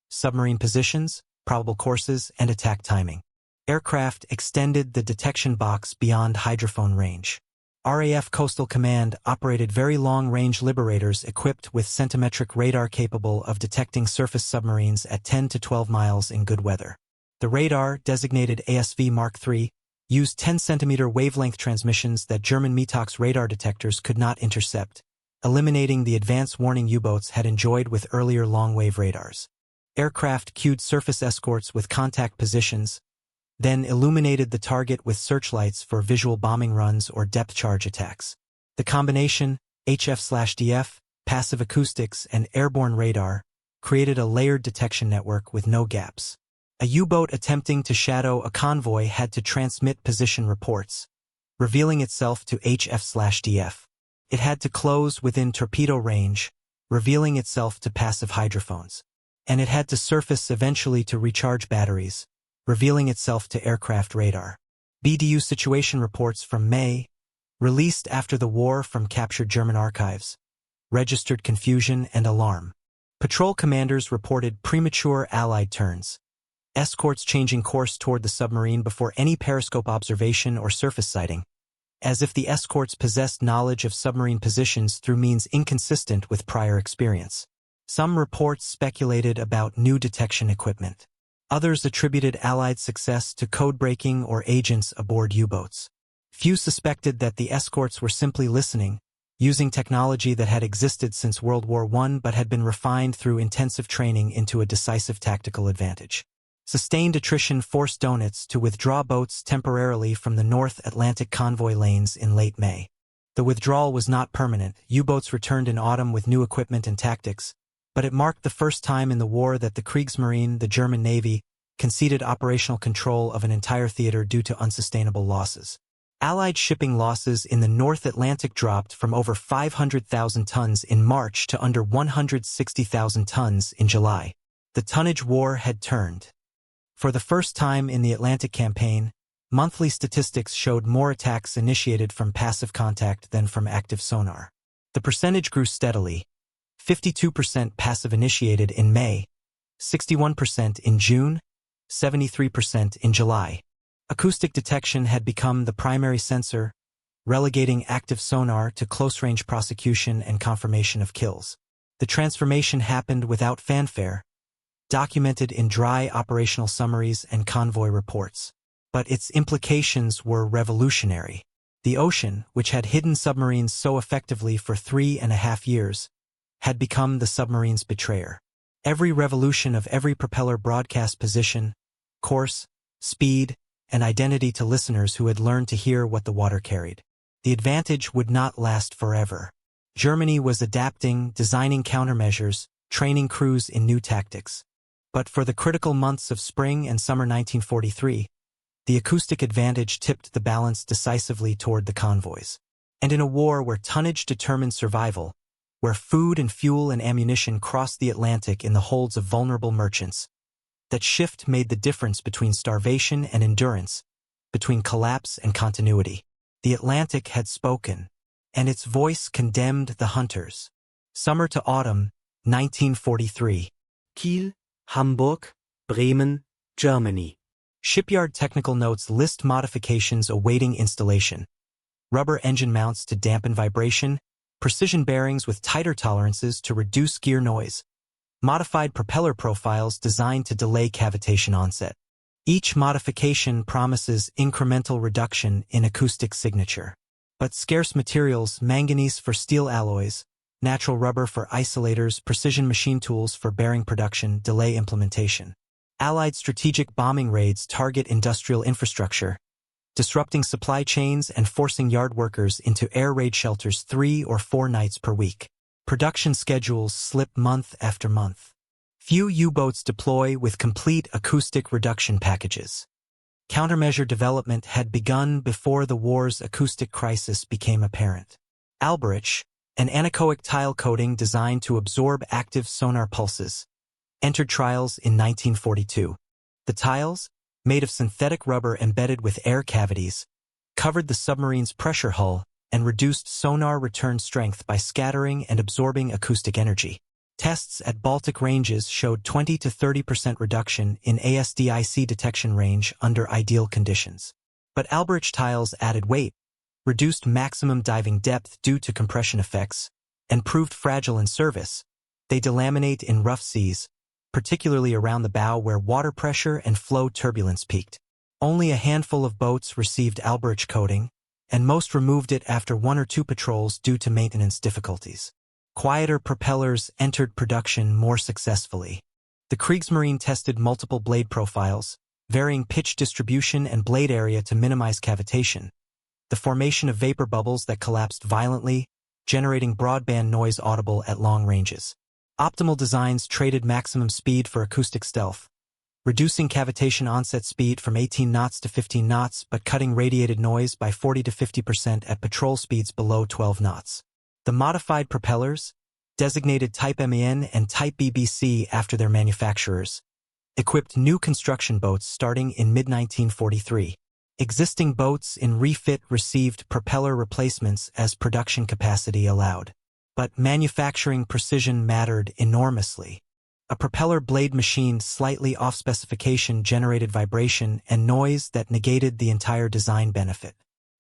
[SPEAKER 1] Submarine positions, probable courses, and attack timing. Aircraft extended the detection box beyond hydrophone range. RAF Coastal Command operated very long-range liberators equipped with centimetric radar capable of detecting surface submarines at 10 to 12 miles in good weather. The radar, designated ASV Mark III, used 10-centimeter wavelength transmissions that German Metox radar detectors could not intercept, eliminating the advance warning U-boats had enjoyed with earlier long-wave radars. Aircraft cued surface escorts with contact positions, then illuminated the target with searchlights for visual bombing runs or depth charge attacks. The combination, HF/DF, passive acoustics, and airborne radar, created a layered detection network with no gaps. A U-boat attempting to shadow a convoy had to transmit position reports, revealing itself to HF/DF. It had to close within torpedo range, revealing itself to passive hydrophones. And it had to surface eventually to recharge batteries, revealing itself to aircraft radar. BDU situation reports from May, released after the war from captured German archives, registered confusion and alarm. Patrol commanders reported premature Allied turns, escorts changing course toward the submarine before any periscope observation or surface sighting, as if the escorts possessed knowledge of submarine positions through means inconsistent with prior experience. Some reports speculated about new detection equipment. Others attributed Allied success to code-breaking or agents aboard U-boats. Few suspected that the escorts were simply listening, using technology that had existed since World War I but had been refined through intensive training into a decisive tactical advantage. Sustained attrition forced Donitz to withdraw boats temporarily from the North Atlantic convoy lanes in late May. The withdrawal was not permanent. U-boats returned in autumn with new equipment and tactics, but it marked the first time in the war that the Kriegsmarine, the German Navy, conceded operational control of an entire theater due to unsustainable losses. Allied shipping losses in the North Atlantic dropped from over 500,000 tons in March to under 160,000 tons in July. The tonnage war had turned. For the first time in the Atlantic campaign, monthly statistics showed more attacks initiated from passive contact than from active sonar. The percentage grew steadily. 52% passive initiated in May, 61% in June, 73% in July. Acoustic detection had become the primary sensor, relegating active sonar to close-range prosecution and confirmation of kills. The transformation happened without fanfare, documented in dry operational summaries and convoy reports. But its implications were revolutionary. The ocean, which had hidden submarines so effectively for 3.5 years, had become the submarine's betrayer. Every revolution of every propeller broadcast position, course, speed, and identity to listeners who had learned to hear what the water carried. The advantage would not last forever. Germany was adapting, designing countermeasures, training crews in new tactics. But for the critical months of spring and summer 1943, the acoustic advantage tipped the balance decisively toward the convoys. And in a war where tonnage determined survival, where food and fuel and ammunition crossed the Atlantic in the holds of vulnerable merchants, that shift made the difference between starvation and endurance, between collapse and continuity. The Atlantic had spoken, and its voice condemned the hunters. Summer to autumn, 1943.
[SPEAKER 2] Kiel, Hamburg, Bremen, Germany.
[SPEAKER 1] Shipyard technical notes list modifications awaiting installation. Rubber engine mounts to dampen vibration, precision bearings with tighter tolerances to reduce gear noise, modified propeller profiles designed to delay cavitation onset. Each modification promises incremental reduction in acoustic signature. But scarce materials, manganese for steel alloys, natural rubber for isolators, precision machine tools for bearing production, delay implementation. Allied strategic bombing raids target industrial infrastructure, disrupting supply chains and forcing yard workers into air raid shelters 3 or 4 nights per week. Production schedules slip month after month. Few U-boats deploy with complete acoustic reduction packages. Countermeasure development had begun before the war's acoustic crisis became apparent. Alberich, an anechoic tile coating designed to absorb active sonar pulses, entered trials in 1942. The tiles, made of synthetic rubber embedded with air cavities, covered the submarine's pressure hull, and reduced sonar return strength by scattering and absorbing acoustic energy. Tests at Baltic ranges showed 20 to 30% reduction in ASDIC detection range under ideal conditions. But Alberich tiles added weight, reduced maximum diving depth due to compression effects, and proved fragile in service. They delaminate in rough seas, particularly around the bow where water pressure and flow turbulence peaked. Only a handful of boats received Alberich coating, and most removed it after 1 or 2 patrols due to maintenance difficulties. Quieter propellers entered production more successfully. The Kriegsmarine tested multiple blade profiles, varying pitch distribution and blade area to minimize cavitation, the formation of vapor bubbles that collapsed violently, generating broadband noise audible at long ranges. Optimal designs traded maximum speed for acoustic stealth, reducing cavitation onset speed from 18 knots to 15 knots but cutting radiated noise by 40 to 50% at patrol speeds below 12 knots. The modified propellers, designated Type MAN and Type BBC after their manufacturers, equipped new construction boats starting in mid-1943. Existing boats in refit received propeller replacements as production capacity allowed. But manufacturing precision mattered enormously. A propeller blade machined slightly off specification generated vibration and noise that negated the entire design benefit.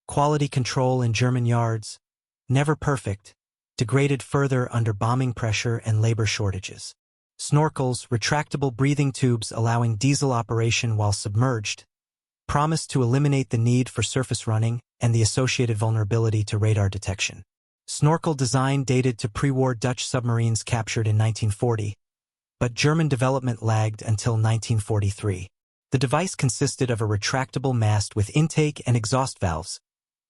[SPEAKER 1] Quality control in German yards, never perfect, degraded further under bombing pressure and labor shortages. Snorkels, retractable breathing tubes allowing diesel operation while submerged, promised to eliminate the need for surface running and the associated vulnerability to radar detection. Snorkel design dated to pre-war Dutch submarines captured in 1940, but German development lagged until 1943. The device consisted of a retractable mast with intake and exhaust valves,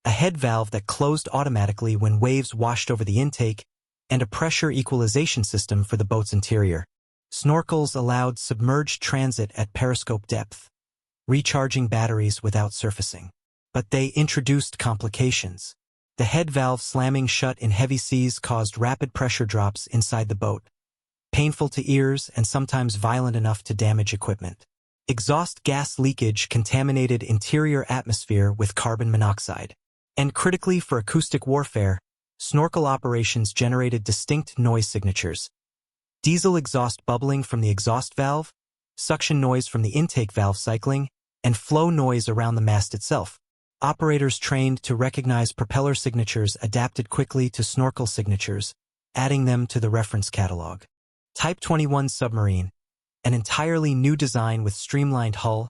[SPEAKER 1] a head valve that closed automatically when waves washed over the intake, and a pressure equalization system for the boat's interior. Snorkels allowed submerged transit at periscope depth, recharging batteries without surfacing. But they introduced complications. The head valve slamming shut in heavy seas caused rapid pressure drops inside the boat, painful to ears and sometimes violent enough to damage equipment. Exhaust gas leakage contaminated interior atmosphere with carbon monoxide. And critically for acoustic warfare, snorkel operations generated distinct noise signatures. Diesel exhaust bubbling from the exhaust valve, suction noise from the intake valve cycling, and flow noise around the mast itself. Operators trained to recognize propeller signatures adapted quickly to snorkel signatures, adding them to the reference catalog. Type 21 submarine, an entirely new design with streamlined hull,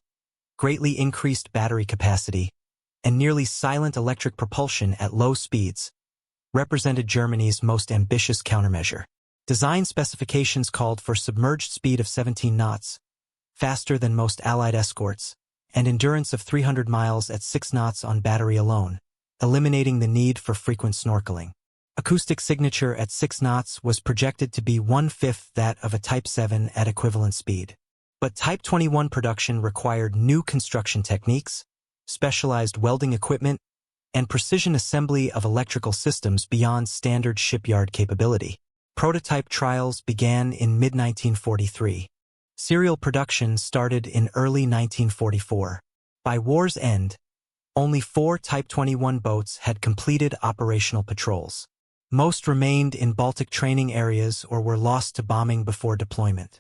[SPEAKER 1] greatly increased battery capacity, and nearly silent electric propulsion at low speeds, represented Germany's most ambitious countermeasure. Design specifications called for submerged speed of 17 knots, faster than most Allied escorts, and endurance of 300 miles at 6 knots on battery alone, eliminating the need for frequent snorkeling. Acoustic signature at 6 knots was projected to be 1/5 that of a Type 7 at equivalent speed. But Type 21 production required new construction techniques, specialized welding equipment, and precision assembly of electrical systems beyond standard shipyard capability. Prototype trials began in mid-1943. Serial production started in early 1944. By war's end, only 4 Type 21 boats had completed operational patrols. Most remained in Baltic training areas or were lost to bombing before deployment.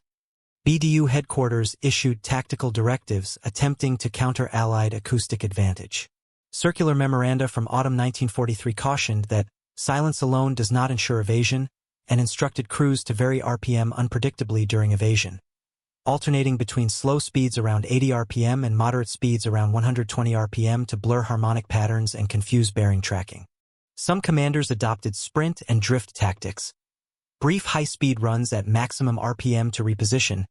[SPEAKER 1] BDU headquarters issued tactical directives attempting to counter Allied acoustic advantage. Circular memoranda from autumn 1943 cautioned that silence alone does not ensure evasion and instructed crews to vary RPM unpredictably during evasion, alternating between slow speeds around 80 RPM and moderate speeds around 120 RPM to blur harmonic patterns and confuse bearing tracking. Some commanders adopted sprint and drift tactics, brief high-speed runs at maximum RPM to reposition,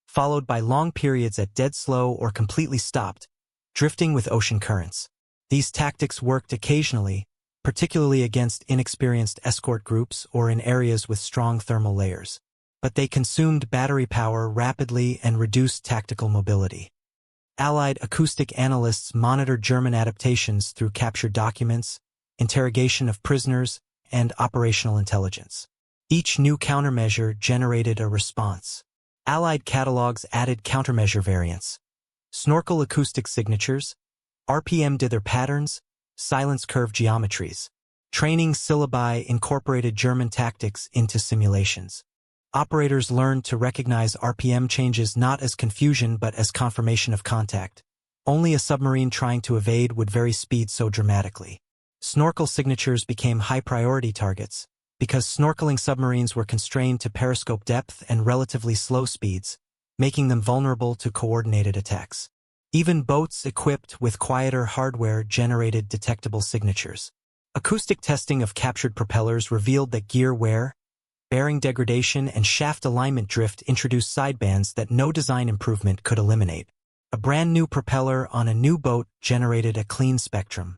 [SPEAKER 1] followed by long periods at dead slow or completely stopped, drifting with ocean currents. These tactics worked occasionally, particularly against inexperienced escort groups or in areas with strong thermal layers. But they consumed battery power rapidly and reduced tactical mobility. Allied acoustic analysts monitored German adaptations through captured documents, interrogation of prisoners, and operational intelligence. Each new countermeasure generated a response. Allied catalogs added countermeasure variants. Snorkel acoustic signatures, RPM dither patterns, silence curve geometries. Training syllabi incorporated German tactics into simulations. Operators learned to recognize RPM changes not as confusion but as confirmation of contact. Only a submarine trying to evade would vary speed so dramatically. Snorkel signatures became high-priority targets, because snorkeling submarines were constrained to periscope depth and relatively slow speeds, making them vulnerable to coordinated attacks. Even boats equipped with quieter hardware generated detectable signatures. Acoustic testing of captured propellers revealed that gear wear, bearing degradation, and shaft alignment drift introduced sidebands that no design improvement could eliminate. A brand new propeller on a new boat generated a clean spectrum.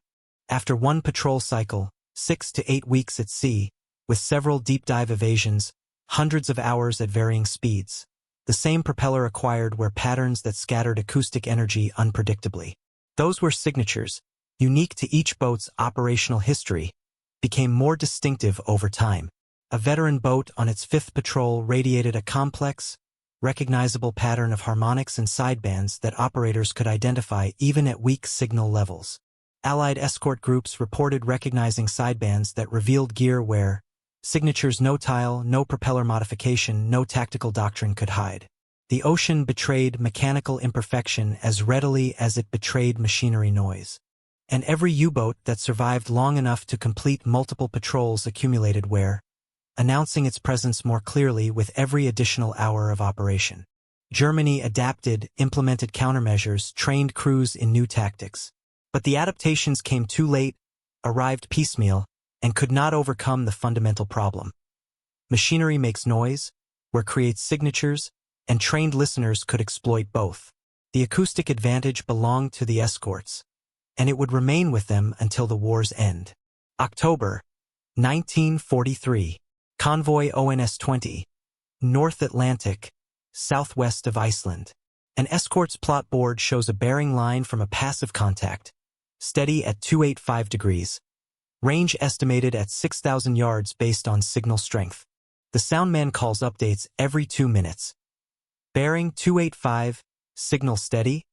[SPEAKER 1] After one patrol cycle, 6 to 8 weeks at sea, with several deep dive evasions, hundreds of hours at varying speeds, the same propeller acquired were patterns that scattered acoustic energy unpredictably. Those were signatures, unique to each boat's operational history, became more distinctive over time. A veteran boat on its 5th patrol radiated a complex, recognizable pattern of harmonics and sidebands that operators could identify even at weak signal levels. Allied escort groups reported recognizing sidebands that revealed gear wear, signatures no tile, no propeller modification, no tactical doctrine could hide. The ocean betrayed mechanical imperfection as readily as it betrayed machinery noise. And every U-boat that survived long enough to complete multiple patrols accumulated wear, announcing its presence more clearly with every additional hour of operation. Germany adapted, implemented countermeasures, trained crews in new tactics. But the adaptations came too late, arrived piecemeal, and could not overcome the fundamental problem. Machinery makes noise, where creates signatures, and trained listeners could exploit both. The acoustic advantage belonged to the escorts, and it would remain with them until the war's end. October 1943. Convoy ONS-20, North Atlantic, southwest of Iceland. An escort's plot board shows a bearing line from a passive contact, steady at 285 degrees. Range estimated at 6,000 yards based on signal strength. The soundman calls updates every 2 minutes. Bearing 285, signal steady.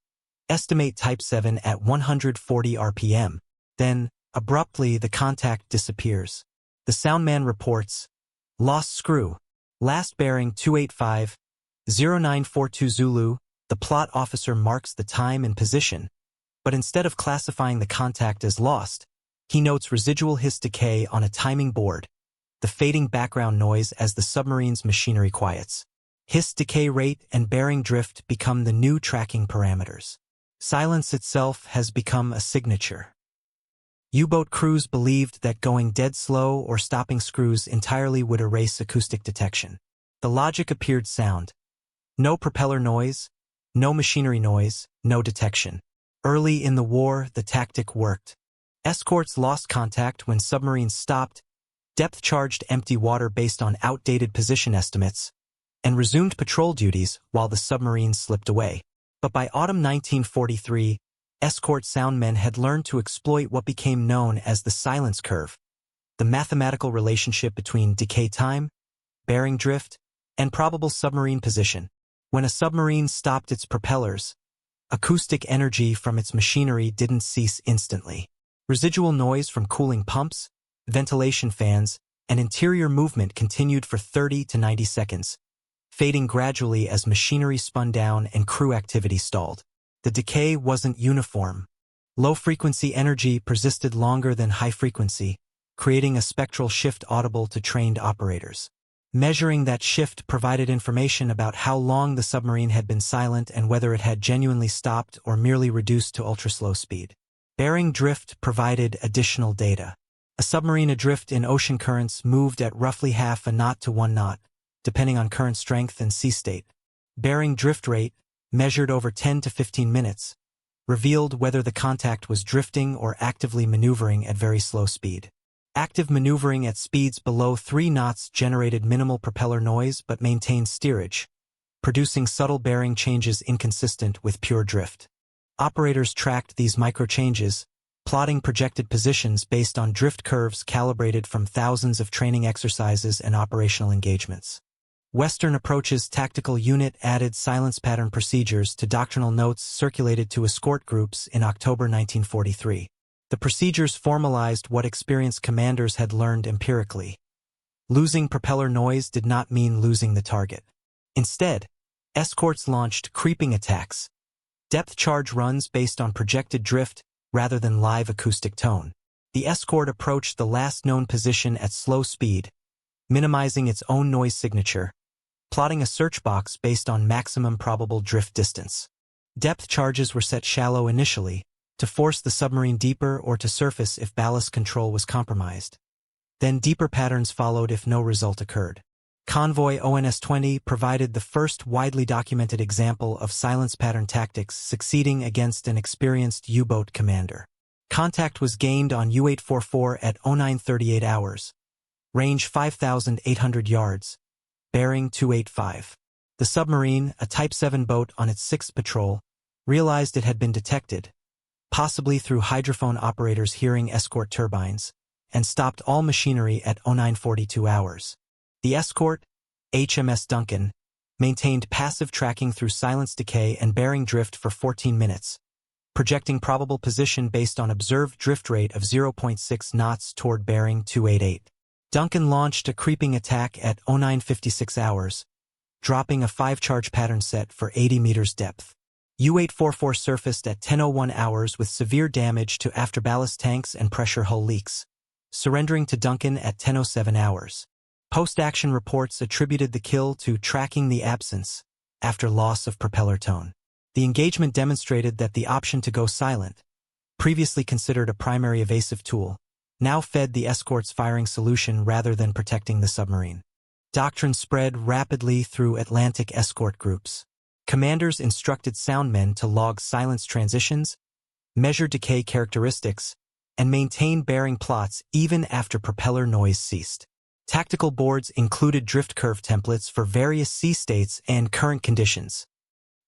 [SPEAKER 1] Estimate Type 7 at 140 RPM. Then, abruptly, the contact disappears. The soundman reports, lost screw. Last bearing 285, 0942 Zulu. The plot officer marks the time and position, but instead of classifying the contact as lost, he notes residual hiss decay on a timing board, the fading background noise as the submarine's machinery quiets. Hiss decay rate and bearing drift become the new tracking parameters. Silence itself has become a signature. U-boat crews believed that going dead slow or stopping screws entirely would erase acoustic detection. The logic appeared sound. No propeller noise, no machinery noise, no detection. Early in the war, the tactic worked. Escorts lost contact when submarines stopped, depth-charged empty water based on outdated position estimates, and resumed patrol duties while the submarines slipped away. But by autumn 1943, escort soundmen had learned to exploit what became known as the silence curve, the mathematical relationship between decay time, bearing drift, and probable submarine position. When a submarine stopped its propellers, acoustic energy from its machinery didn't cease instantly. Residual noise from cooling pumps, ventilation fans, and interior movement continued for 30 to 90 seconds, fading gradually as machinery spun down and crew activity stalled. The decay wasn't uniform. Low-frequency energy persisted longer than high-frequency, creating a spectral shift audible to trained operators. Measuring that shift provided information about how long the submarine had been silent and whether it had genuinely stopped or merely reduced to ultra-slow speed. Bearing drift provided additional data. A submarine adrift in ocean currents moved at roughly half a knot to 1 knot, depending on current strength and sea state. Bearing drift rate, measured over 10 to 15 minutes, revealed whether the contact was drifting or actively maneuvering at very slow speed. Active maneuvering at speeds below 3 knots generated minimal propeller noise but maintained steerage, producing subtle bearing changes inconsistent with pure drift. Operators tracked these micro-changes, plotting projected positions based on drift curves calibrated from thousands of training exercises and operational engagements. Western Approach's tactical unit added silence pattern procedures to doctrinal notes circulated to escort groups in October 1943. The procedures formalized what experienced commanders had learned empirically. Losing propeller noise did not mean losing the target. Instead, escorts launched creeping attacks, depth charge runs based on projected drift rather than live acoustic tone. The escort approached the last known position at slow speed, minimizing its own noise signature, plotting a search box based on maximum probable drift distance. Depth charges were set shallow initially, to force the submarine deeper or to surface if ballast control was compromised. Then deeper patterns followed if no result occurred. Convoy ONS-20 provided the first widely documented example of silence pattern tactics succeeding against an experienced U-boat commander. Contact was gained on U-844 at 0938 hours. Range 5,800 yards. Bearing 285. The submarine, a Type 7 boat on its sixth patrol, realized it had been detected, possibly through hydrophone operators hearing escort turbines, and stopped all machinery at 0942 hours. The escort, HMS Duncan, maintained passive tracking through silence decay and bearing drift for 14 minutes, projecting probable position based on observed drift rate of 0.6 knots toward bearing 288. Duncan launched a creeping attack at 0956 hours, dropping a 5-charge pattern set for 80 meters depth. U-844 surfaced at 10:01 hours with severe damage to afterballast tanks and pressure hull leaks, surrendering to Duncan at 10:07 hours. Post-action reports attributed the kill to tracking the absence after loss of propeller tone. The engagement demonstrated that the option to go silent, previously considered a primary evasive tool, now fed the escort's firing solution rather than protecting the submarine. Doctrine spread rapidly through Atlantic escort groups. Commanders instructed soundmen to log silence transitions, measure decay characteristics, and maintain bearing plots even after propeller noise ceased. Tactical boards included drift curve templates for various sea states and current conditions.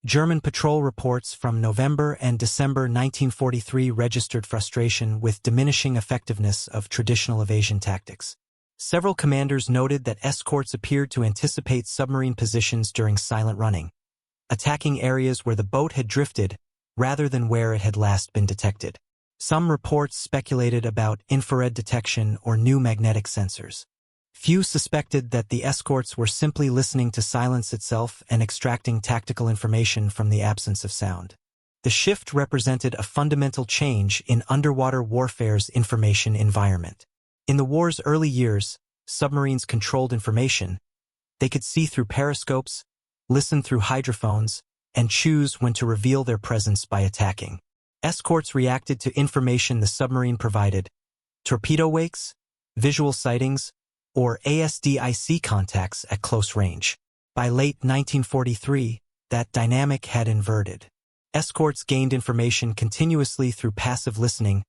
[SPEAKER 1] German patrol reports from November and December 1943 registered frustration with diminishing effectiveness of traditional evasion tactics. Several commanders noted that escorts appeared to anticipate submarine positions during silent running, attacking areas where the boat had drifted rather than where it had last been detected. Some reports speculated about infrared detection or new magnetic sensors. Few suspected that the escorts were simply listening to silence itself and extracting tactical information from the absence of sound. The shift represented a fundamental change in underwater warfare's information environment. In the war's early years, submarines controlled information. They could see through periscopes, listen through hydrophones, and choose when to reveal their presence by attacking. Escorts reacted to information the submarine provided: torpedo wakes, visual sightings, or ASDIC contacts at close range. By late 1943, that dynamic had inverted. Escorts gained information continuously through passive listening,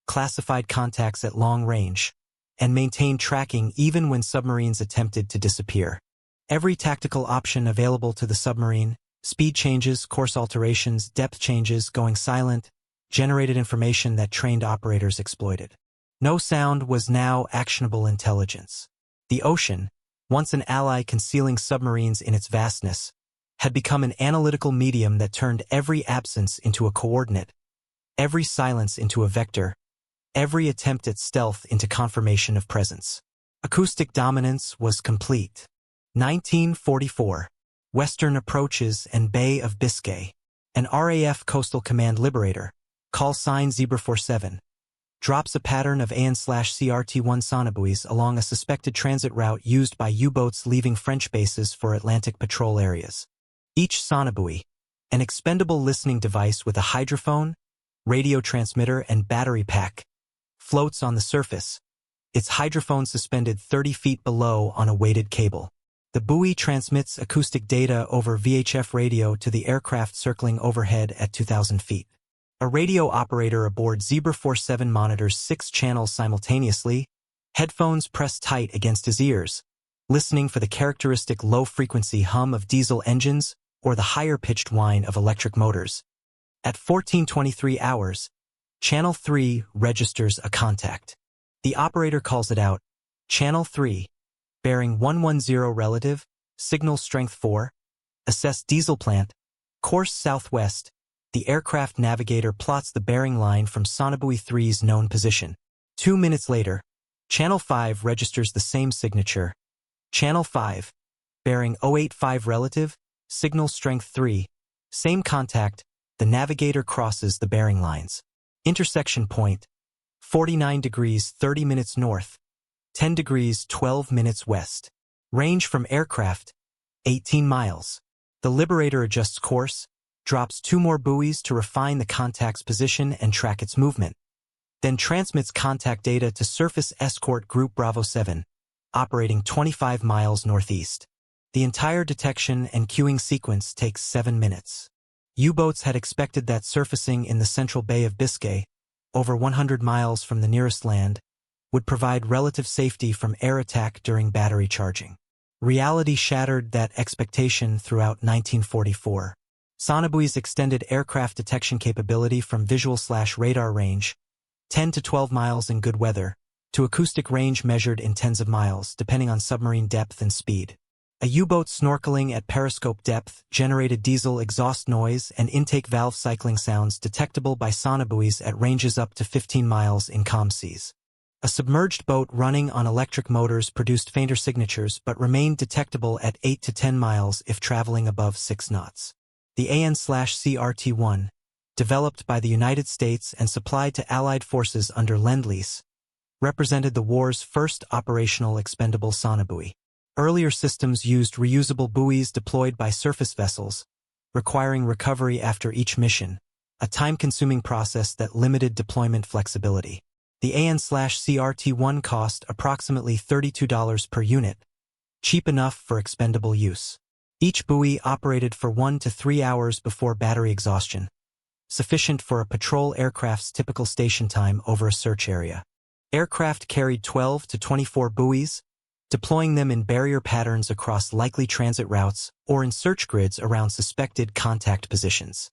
[SPEAKER 1] classified contacts at long range, and maintained tracking even when submarines attempted to disappear. Every tactical option available to the submarine, speed changes, course alterations, depth changes, going silent, generated information that trained operators exploited. No sound was now actionable intelligence. The ocean, once an ally concealing submarines in its vastness, had become an analytical medium that turned every absence into a coordinate, every silence into a vector, every attempt at stealth into confirmation of presence. Acoustic dominance was complete. 1944. Western approaches and Bay of Biscay. An RAF Coastal Command Liberator, call sign Zebra 47, drops a pattern of AN/CRT-1 sonobuoys along a suspected transit route used by U-boats leaving French bases for Atlantic patrol areas. Each sonobuoy, an expendable listening device with a hydrophone, radio transmitter, and battery pack, floats on the surface, its hydrophone suspended 30 feet below on a weighted cable. The buoy transmits acoustic data over VHF radio to the aircraft circling overhead at 2,000 feet. A radio operator aboard Zebra 47 monitors 6 channels simultaneously, headphones pressed tight against his ears, listening for the characteristic low-frequency hum of diesel engines or the higher-pitched whine of electric motors. At 14:23 hours, Channel 3 registers a contact. The operator calls it out. Channel 3, bearing 110 relative, signal strength 4, assess diesel plant, course southwest, the aircraft navigator plots the bearing line from sonobuoy 3's known position. 2 minutes later, Channel 5 registers the same signature. Channel 5, bearing 085 relative, signal strength 3, same contact, the navigator crosses the bearing lines. Intersection point, 49 degrees 30 minutes north, 10 degrees 12 minutes west. Range from aircraft, 18 miles. The Liberator adjusts course, drops 2 more buoys to refine the contact's position and track its movement, then transmits contact data to Surface Escort Group Bravo 7, operating 25 miles northeast. The entire detection and queuing sequence takes 7 minutes. U-boats had expected that surfacing in the central Bay of Biscay, over 100 miles from the nearest land, would provide relative safety from air attack during battery charging. Reality shattered that expectation throughout 1944. Sonobuoy's extended aircraft detection capability from visual/radar range, 10 to 12 miles in good weather, to acoustic range measured in tens of miles, depending on submarine depth and speed. A U-boat snorkeling at periscope depth generated diesel exhaust noise and intake valve cycling sounds detectable by sonobuoys at ranges up to 15 miles in calm seas. A submerged boat running on electric motors produced fainter signatures but remained detectable at 8 to 10 miles if traveling above 6 knots. The AN/CRT-1, developed by the United States and supplied to Allied forces under Lend-Lease, represented the war's first operational expendable sonobuoy. Earlier systems used reusable buoys deployed by surface vessels, requiring recovery after each mission, a time-consuming process that limited deployment flexibility. The AN/CRT-1 cost approximately $32 per unit, cheap enough for expendable use. Each buoy operated for 1 to 3 hours before battery exhaustion, sufficient for a patrol aircraft's typical station time over a search area. Aircraft carried 12 to 24 buoys, deploying them in barrier patterns across likely transit routes or in search grids around suspected contact positions.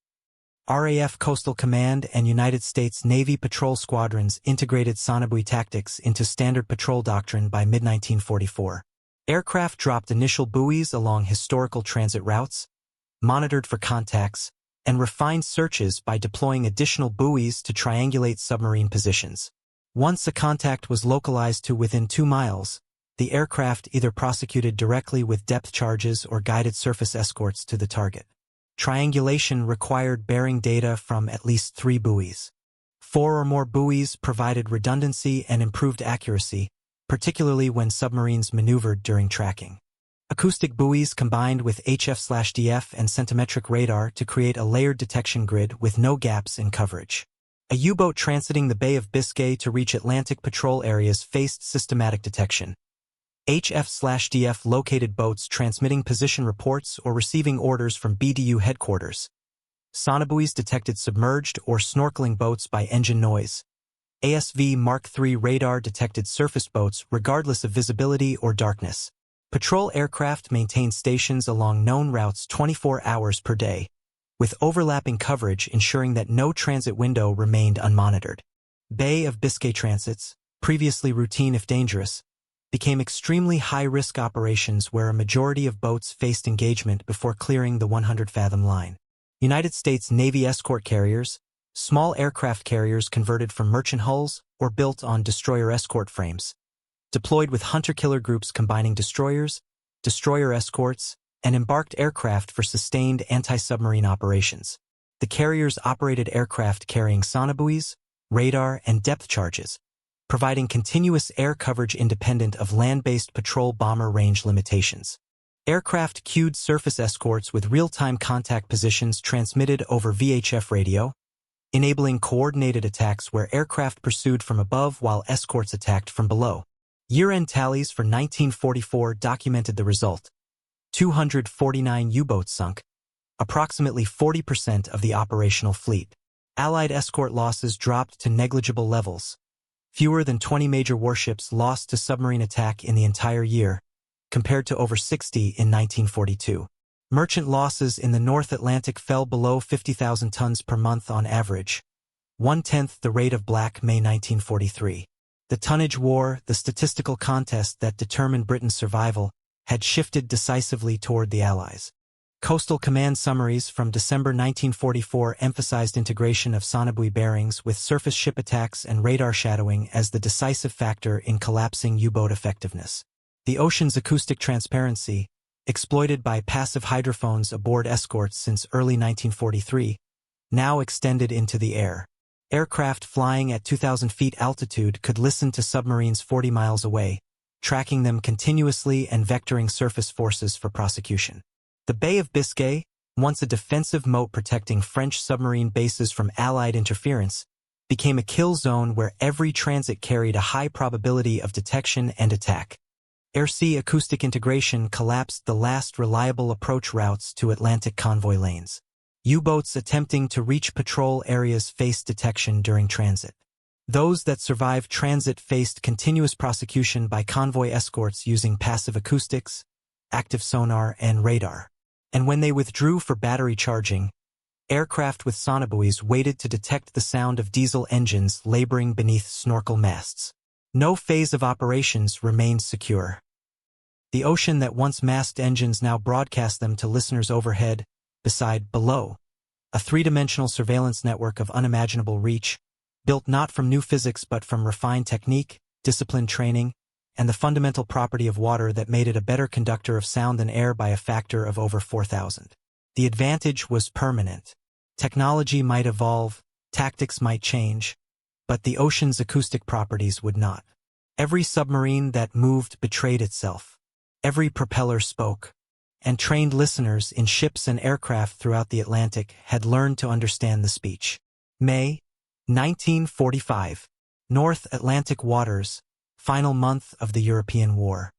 [SPEAKER 1] RAF Coastal Command and United States Navy patrol squadrons integrated sonobuoy tactics into standard patrol doctrine by mid-1944. Aircraft dropped initial buoys along historical transit routes, monitored for contacts, and refined searches by deploying additional buoys to triangulate submarine positions. Once a contact was localized to within 2 miles, the aircraft either prosecuted directly with depth charges or guided surface escorts to the target. Triangulation required bearing data from at least 3 buoys. 4 or more buoys provided redundancy and improved accuracy, particularly when submarines maneuvered during tracking. Acoustic buoys combined with HF/DF and centimetric radar to create a layered detection grid with no gaps in coverage. A U-boat transiting the Bay of Biscay to reach Atlantic patrol areas faced systematic detection. HF/DF located boats transmitting position reports or receiving orders from BDU headquarters. Sonobuoys detected submerged or snorkeling boats by engine noise. ASV Mark III radar detected surface boats regardless of visibility or darkness. Patrol aircraft maintained stations along known routes 24 hours per day, with overlapping coverage ensuring that no transit window remained unmonitored. Bay of Biscay transits, previously routine if dangerous, became extremely high-risk operations where a majority of boats faced engagement before clearing the 100-fathom line. United States Navy escort carriers, small aircraft carriers converted from merchant hulls or built on destroyer escort frames, deployed with hunter-killer groups combining destroyers, destroyer escorts, and embarked aircraft for sustained anti-submarine operations. The carriers operated aircraft carrying sonobuoys, radar, and depth charges, providing continuous air coverage independent of land-based patrol bomber range limitations. Aircraft queued surface escorts with real-time contact positions transmitted over VHF radio, enabling coordinated attacks where aircraft pursued from above while escorts attacked from below. Year-end tallies for 1944 documented the result. 249 U-boats sunk, approximately 40% of the operational fleet. Allied escort losses dropped to negligible levels. Fewer than 20 major warships lost to submarine attack in the entire year, compared to over 60 in 1942. Merchant losses in the North Atlantic fell below 50,000 tons per month on average, 1/10 the rate of Black May 1943. The tonnage war, the statistical contest that determined Britain's survival, had shifted decisively toward the Allies. Coastal Command summaries from December 1944 emphasized integration of sonobuoy bearings with surface ship attacks and radar shadowing as the decisive factor in collapsing U-boat effectiveness. The ocean's acoustic transparency, exploited by passive hydrophones aboard escorts since early 1943, now extended into the air. Aircraft flying at 2,000 feet altitude could listen to submarines 40 miles away, tracking them continuously and vectoring surface forces for prosecution. The Bay of Biscay, once a defensive moat protecting French submarine bases from Allied interference, became a kill zone where every transit carried a high probability of detection and attack. Air-sea acoustic integration collapsed the last reliable approach routes to Atlantic convoy lanes. U-boats attempting to reach patrol areas faced detection during transit. Those that survived transit faced continuous prosecution by convoy escorts using passive acoustics, active sonar, and radar. And when they withdrew for battery charging, aircraft with sonobuoys waited to detect the sound of diesel engines laboring beneath snorkel masts. No phase of operations remained secure. The ocean that once masked engines now broadcast them to listeners overhead, beside, below. A three-dimensional surveillance network of unimaginable reach, built not from new physics but from refined technique, disciplined training, and the fundamental property of water that made it a better conductor of sound than air by a factor of over 4,000. The advantage was permanent. Technology might evolve, tactics might change, but the ocean's acoustic properties would not. Every submarine that moved betrayed itself. Every propeller spoke, and trained listeners in ships and aircraft throughout the Atlantic had learned to understand the speech. May 1945. North Atlantic waters, final month of the European War.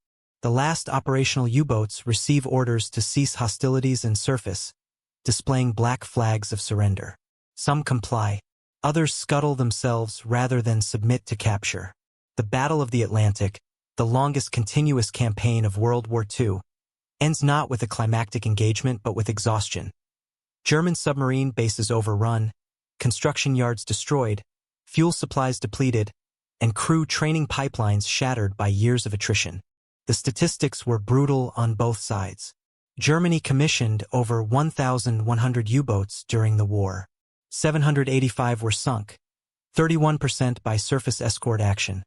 [SPEAKER 1] The last operational U-boats receive orders to cease hostilities and surface, displaying black flags of surrender. Some comply, others scuttle themselves rather than submit to capture. The Battle of the Atlantic, the longest continuous campaign of World War II, ends not with a climactic engagement but with exhaustion. German submarine bases overrun, construction yards destroyed, fuel supplies depleted, and crew training pipelines shattered by years of attrition. The statistics were brutal on both sides. Germany commissioned over 1,100 U-boats during the war. 785 were sunk, 31% by surface escort action,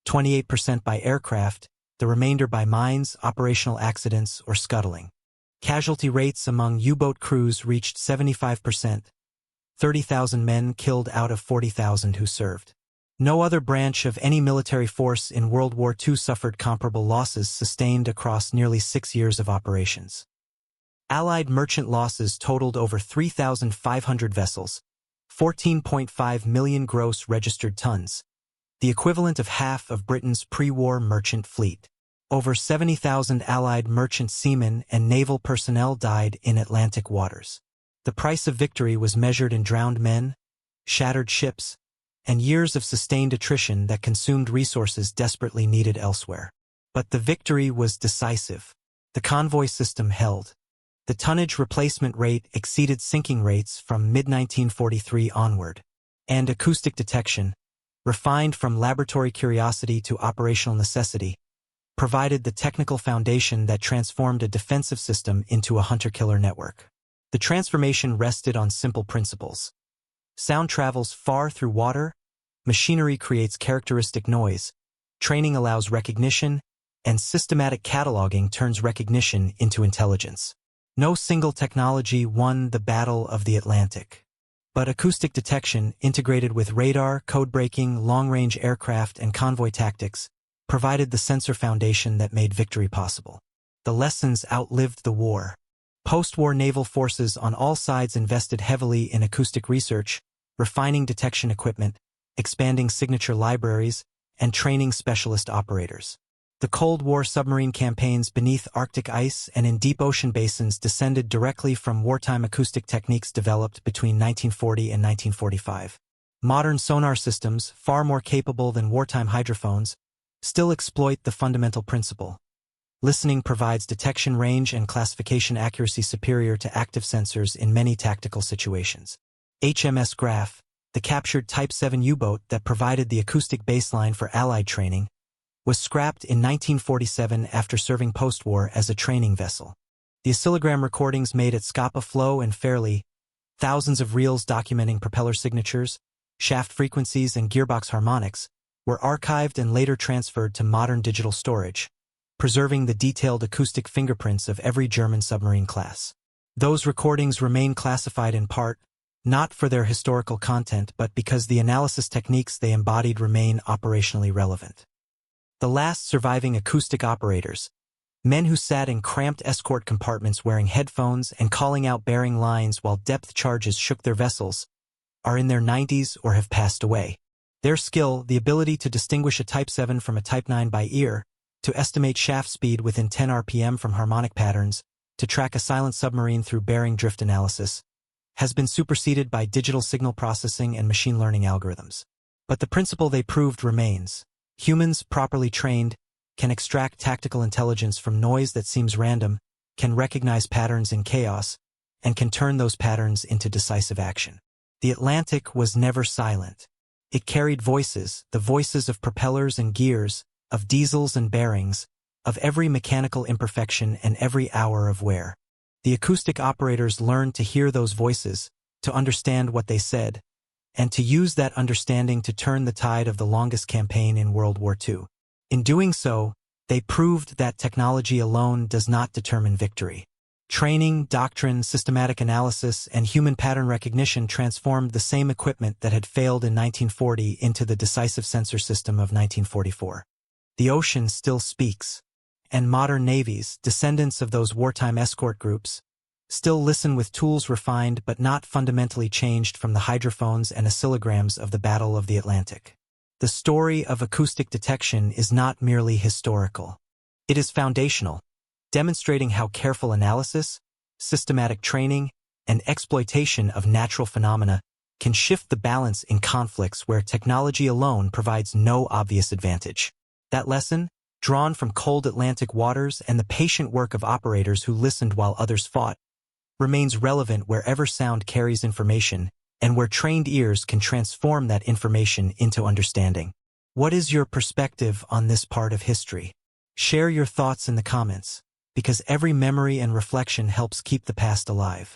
[SPEAKER 1] 28% by aircraft, the remainder by mines, operational accidents, or scuttling. Casualty rates among U-boat crews reached 75%, 30,000 men killed out of 40,000 who served. No other branch of any military force in World War II suffered comparable losses sustained across nearly 6 years of operations. Allied merchant losses totaled over 3,500 vessels, 14.5 million gross registered tons, the equivalent of half of Britain's pre-war merchant fleet. Over 70,000 Allied merchant seamen and naval personnel died in Atlantic waters. The price of victory was measured in drowned men, shattered ships, and years of sustained attrition that consumed resources desperately needed elsewhere. But the victory was decisive. The convoy system held. The tonnage replacement rate exceeded sinking rates from mid-1943 onward. And acoustic detection, refined from laboratory curiosity to operational necessity, provided the technical foundation that transformed a defensive system into a hunter-killer network. The transformation rested on simple principles. Sound travels far through water, machinery creates characteristic noise, training allows recognition, and systematic cataloging turns recognition into intelligence. No single technology won the Battle of the Atlantic. But acoustic detection, integrated with radar, code-breaking, long-range aircraft, and convoy tactics, provided the sensor foundation that made victory possible. The lessons outlived the war. Post-war naval forces on all sides invested heavily in acoustic research, refining detection equipment, expanding signature libraries, and training specialist operators. The Cold War submarine campaigns beneath Arctic ice and in deep ocean basins descended directly from wartime acoustic techniques developed between 1940 and 1945. Modern sonar systems, far more capable than wartime hydrophones, still exploit the fundamental principle. Listening provides detection range and classification accuracy superior to active sensors in many tactical situations. HMS Graf, the captured Type 7 U-boat that provided the acoustic baseline for Allied training, was scrapped in 1947 after serving post-war as a training vessel. The oscillogram recordings made at Scapa Flow and Fairley, thousands of reels documenting propeller signatures, shaft frequencies, and gearbox harmonics, were archived and later transferred to modern digital storage, preserving the detailed acoustic fingerprints of every German submarine class. Those recordings remain classified in part, not for their historical content but because the analysis techniques they embodied remain operationally relevant. The last surviving acoustic operators, men who sat in cramped escort compartments wearing headphones and calling out bearing lines while depth charges shook their vessels, are in their 90s or have passed away. Their skill, the ability to distinguish a Type 7 from a Type 9 by ear, to estimate shaft speed within 10 RPM from harmonic patterns, to track a silent submarine through bearing drift analysis, has been superseded by digital signal processing and machine learning algorithms. But the principle they proved remains. Humans, properly trained, can extract tactical intelligence from noise that seems random, can recognize patterns in chaos, and can turn those patterns into decisive action. The Atlantic was never silent. It carried voices, the voices of propellers and gears, of diesels and bearings, of every mechanical imperfection and every hour of wear. The acoustic operators learned to hear those voices, to understand what they said, and to use that understanding to turn the tide of the longest campaign in World War II. In doing so, they proved that technology alone does not determine victory. Training, doctrine, systematic analysis, and human pattern recognition transformed the same equipment that had failed in 1940 into the decisive sensor system of 1944. The ocean still speaks, and modern navies, descendants of those wartime escort groups, still listen with tools refined but not fundamentally changed from the hydrophones and oscillograms of the Battle of the Atlantic. The story of acoustic detection is not merely historical. It is foundational, demonstrating how careful analysis, systematic training, and exploitation of natural phenomena can shift the balance in conflicts where technology alone provides no obvious advantage. That lesson, drawn from cold Atlantic waters and the patient work of operators who listened while others fought, remains relevant wherever sound carries information and where trained ears can transform that information into understanding. What is your perspective on this part of history? Share your thoughts in the comments, because every memory and reflection helps keep the past alive.